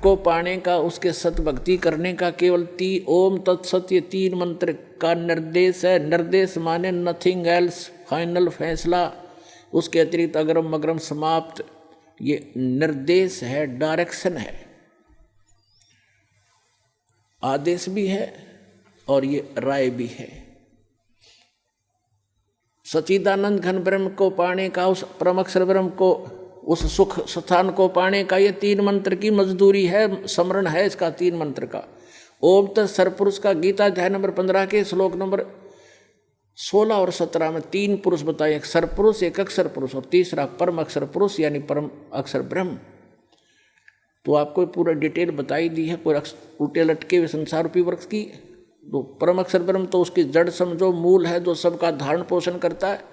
को पाने का, उसके सत भक्ति करने का केवल ओम तत्सत ये 3 मंत्र का निर्देश है। निर्देश माने नथिंग एल्स, फाइनल फैसला, उसके अतिरिक्त अग्रम अग्रम समाप्त, ये निर्देश है, डायरेक्शन है, आदेश भी है और ये राय भी है। सच्चिदानंद घन ब्रह्म को पाने का, उस परम अक्षर ब्रह्म को, उस सुख स्थान को पाने का ये 3 मंत्र की मजदूरी है, स्मरण है इसका 3 मंत्र का। ओम तत् सरपुरुष का गीता अध्याय नंबर 15 के श्लोक नंबर 16 और 17 में 3 पुरुष बताए, एक सरपुरुष, एक अक्षर पुरुष और तीसरा परम अक्षर पुरुष यानी परम अक्षर ब्रह्म। तो आपको पूरा डिटेल बताई दी है पूरा उल्टे लटके हुए संसार रूपी वृक्ष की। तो परम अक्षर ब्रह्म तो उसकी जड़ समझो, मूल है जो सबका धारण पोषण करता है।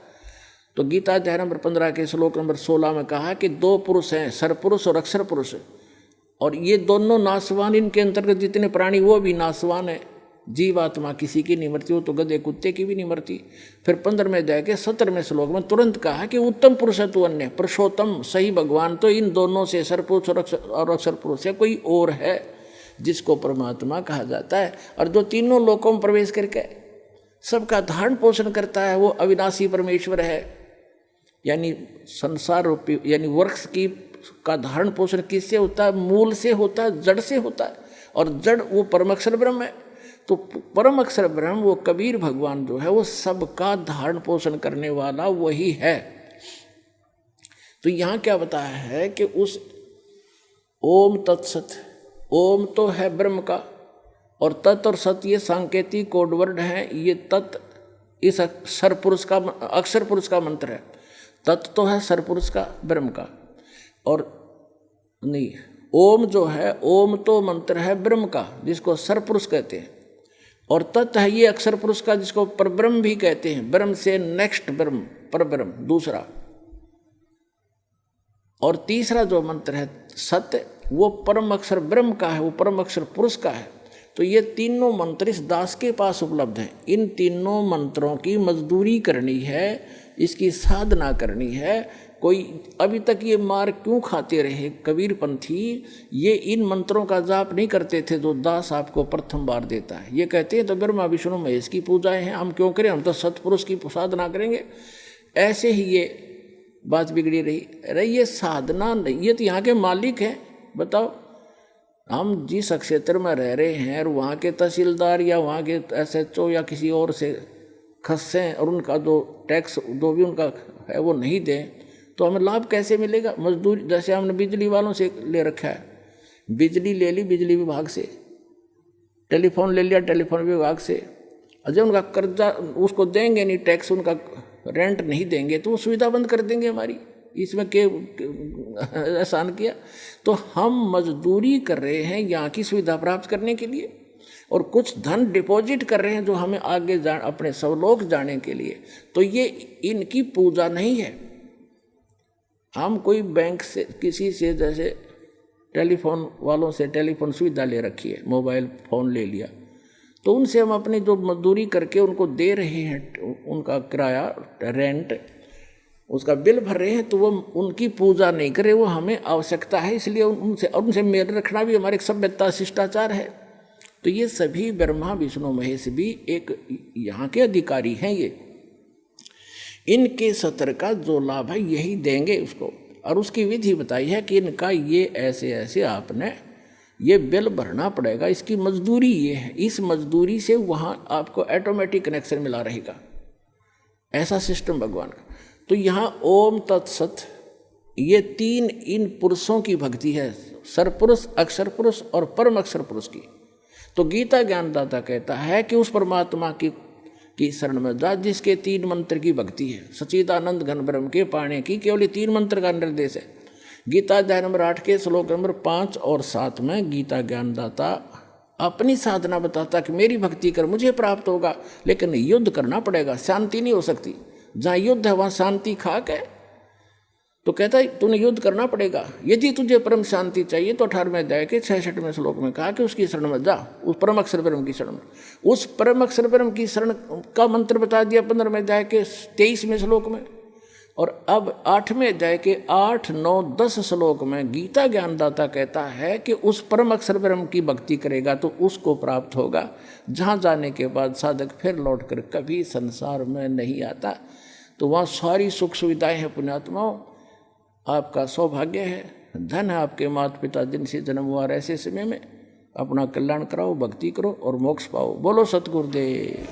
तो गीता अध्याय नंबर 15 के श्लोक नंबर 16 में कहा कि 2 पुरुष हैं, सरपुरुष और अक्षर पुरुष। और ये दोनों नासवान, इनके अंतर्गत जितने प्राणी वो भी नासवान है। जीवात्मा किसी की नहीं मरती, वो तो गधे कुत्ते की भी नहीं मरती। फिर 15वें अध्याय के 17वें श्लोक में तुरंत कहा कि उत्तम पुरुष है तू अन्य, पुरुषोत्तम सही भगवान तो इन दोनों से सरपुरुष और अक्षर पुरुष है कोई और है जिसको परमात्मा कहा जाता है, और जो तीनों लोकों में प्रवेश करके सबका धारण पोषण करता है वो अविनाशी परमेश्वर है। यानी संसार रूपी यानी वृक्ष की का धारण पोषण किससे होता है? मूल से होता है, जड़ से होता है, और जड़ वो परम अक्षर ब्रह्म है। तो परम अक्षर ब्रह्म वो कबीर भगवान जो है वो सबका धारण पोषण करने वाला वही है। तो यहाँ क्या बताया है कि उस ओम तत्सत, ओम तो है ब्रह्म का, और तत् और सत ये सांकेतिक कोड वर्ड हैं। ये तत् इस अक्षर पुरुष का मंत्र है। तत् तो है सरपुरुष का, ब्रह्म का, और नहीं ओम जो है, ओम तो मंत्र है ब्रह्म का जिसको सरपुरुष कहते हैं, और तत् है ये अक्षर पुरुष का जिसको परब्रह्म भी कहते हैं। ब्रह्म से नेक्स्ट ब्रह्म, परब्रह्म दूसरा, और तीसरा जो मंत्र है सत्य वो परम अक्षर ब्रह्म का है, वो परम अक्षर पुरुष का है। तो ये तीनों मंत्र इस दास के पास उपलब्ध हैं। इन तीनों मंत्रों की मजदूरी करनी है, इसकी साधना करनी है। कोई अभी तक ये मार क्यों खाते रहे कबीर पंथी? ये इन मंत्रों का जाप नहीं करते थे जो दास आपको प्रथम बार देता है। ये कहते हैं तो ब्रह्मा विष्णु महेश की पूजाएं हैं, हम क्यों करें, हम तो सतपुरुष की साधना करेंगे। ऐसे ही ये बात बिगड़ी रही। ये साधना नहीं, ये तो यहाँ के मालिक हैं। बताओ, हम जिस क्षेत्र में रह रहे हैं और वहाँ के तहसीलदार या वहाँ के SHO या किसी और से खस्सें और उनका जो टैक्स जो भी उनका है वो नहीं दें तो हमें लाभ कैसे मिलेगा? मजदूरी, जैसे हमने बिजली वालों से ले रखा है, बिजली ले ली बिजली विभाग से, टेलीफोन ले लिया टेलीफोन विभाग से, अजय उनका कर्जा उसको देंगे नहीं, टैक्स उनका रेंट नहीं देंगे तो वो सुविधा बंद कर देंगे हमारी। इसमें के एहसान किया? तो हम मजदूरी कर रहे हैं यहाँ की सुविधा प्राप्त करने के लिए, और कुछ धन डिपॉजिट कर रहे हैं जो हमें आगे अपने स्वलोक जाने के लिए। तो ये इनकी पूजा नहीं है। हम कोई बैंक से किसी से जैसे टेलीफोन वालों से टेलीफोन सुविधा ले रखी है, मोबाइल फ़ोन ले लिया, तो उनसे हम अपनी जो मजदूरी करके उनको दे रहे हैं, उनका किराया रेंट उसका बिल भर रहे हैं, तो वो उनकी पूजा नहीं करे, वो हमें आवश्यकता है इसलिए उनसे मेल रखना भी हमारे एक सभ्यता शिष्टाचार है। तो ये सभी ब्रह्मा विष्णु महेश भी एक यहाँ के अधिकारी हैं। ये इनके सत्र का जो लाभ है यही देंगे उसको, और उसकी विधि बताई है कि इनका ये ऐसे ऐसे आपने ये बिल भरना पड़ेगा, इसकी मजदूरी ये है, इस मजदूरी से वहाँ आपको ऑटोमेटिक कनेक्शन मिला रहेगा। ऐसा सिस्टम भगवान का। तो यहाँ ओम तत्सत ये तीन इन पुरुषों की भक्ति है, सरपुरुष, अक्षर पुरुष और परम अक्षर पुरुष की। तो गीता ज्ञानदाता कहता है कि उस परमात्मा की शरण में जा जिसके 3 मंत्र की भक्ति है। सच्चिदानंद घन ब्रह्म के पाने की केवल 3 मंत्र का निर्देश है। गीता अध्याय नंबर 8 के श्लोक नंबर 5 और 7 में गीता ज्ञानदाता अपनी साधना बताता कि मेरी भक्ति कर मुझे प्राप्त होगा, लेकिन युद्ध करना पड़ेगा, शांति नहीं हो सकती। जहाँ युद्ध है वहाँ शांति खाक है। तो कहता है तूने युद्ध करना पड़ेगा। यदि तुझे परम शांति चाहिए तो 18वें अध्याय के 66वें श्लोक में कहा कि उसकी शरण में जा, उस परम अक्षर ब्रह्म की शरण में। उस परम अक्षर ब्रह्म की शरण का मंत्र बता दिया 15वें अध्याय के 23वें श्लोक में। और अब 8वें अध्याय के 8, 9, 10 श्लोक में गीता ज्ञानदाता कहता है कि उस परम अक्षर ब्रह्म की भक्ति करेगा तो उसको प्राप्त होगा, जहाँ जाने के बाद साधक फिर लौटकर कभी संसार में नहीं आता। तो वहाँ सारी सुख सुविधाएं हैं। पुण्यात्माओं, आपका सौभाग्य है, धन है आपके माता पिता जिनसे जन्म हुआ। ऐसे समय में अपना कल्याण कराओ, भक्ति करो और मोक्ष पाओ। बोलो सतगुरुदेव।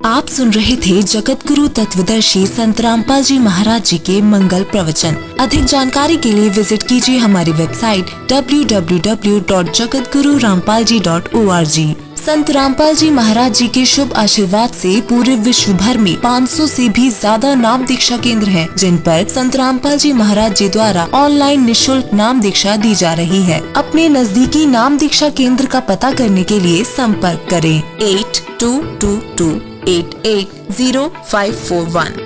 आप सुन रहे थे जगत गुरु तत्वदर्शी संत रामपाल जी महाराज जी के मंगल प्रवचन। अधिक जानकारी के लिए विजिट कीजिए हमारी वेबसाइट www.jagatgururampalji.org। संत रामपाल जी महाराज जी के शुभ आशीर्वाद से पूरे विश्व भर में 500 से भी ज्यादा नाम दीक्षा केंद्र हैं, जिन पर संत रामपाल जी महाराज जी द्वारा ऑनलाइन निशुल्क नाम दीक्षा दी जा रही है। अपने नजदीकी नाम दीक्षा केंद्र का पता करने के लिए संपर्क करें 8222880541।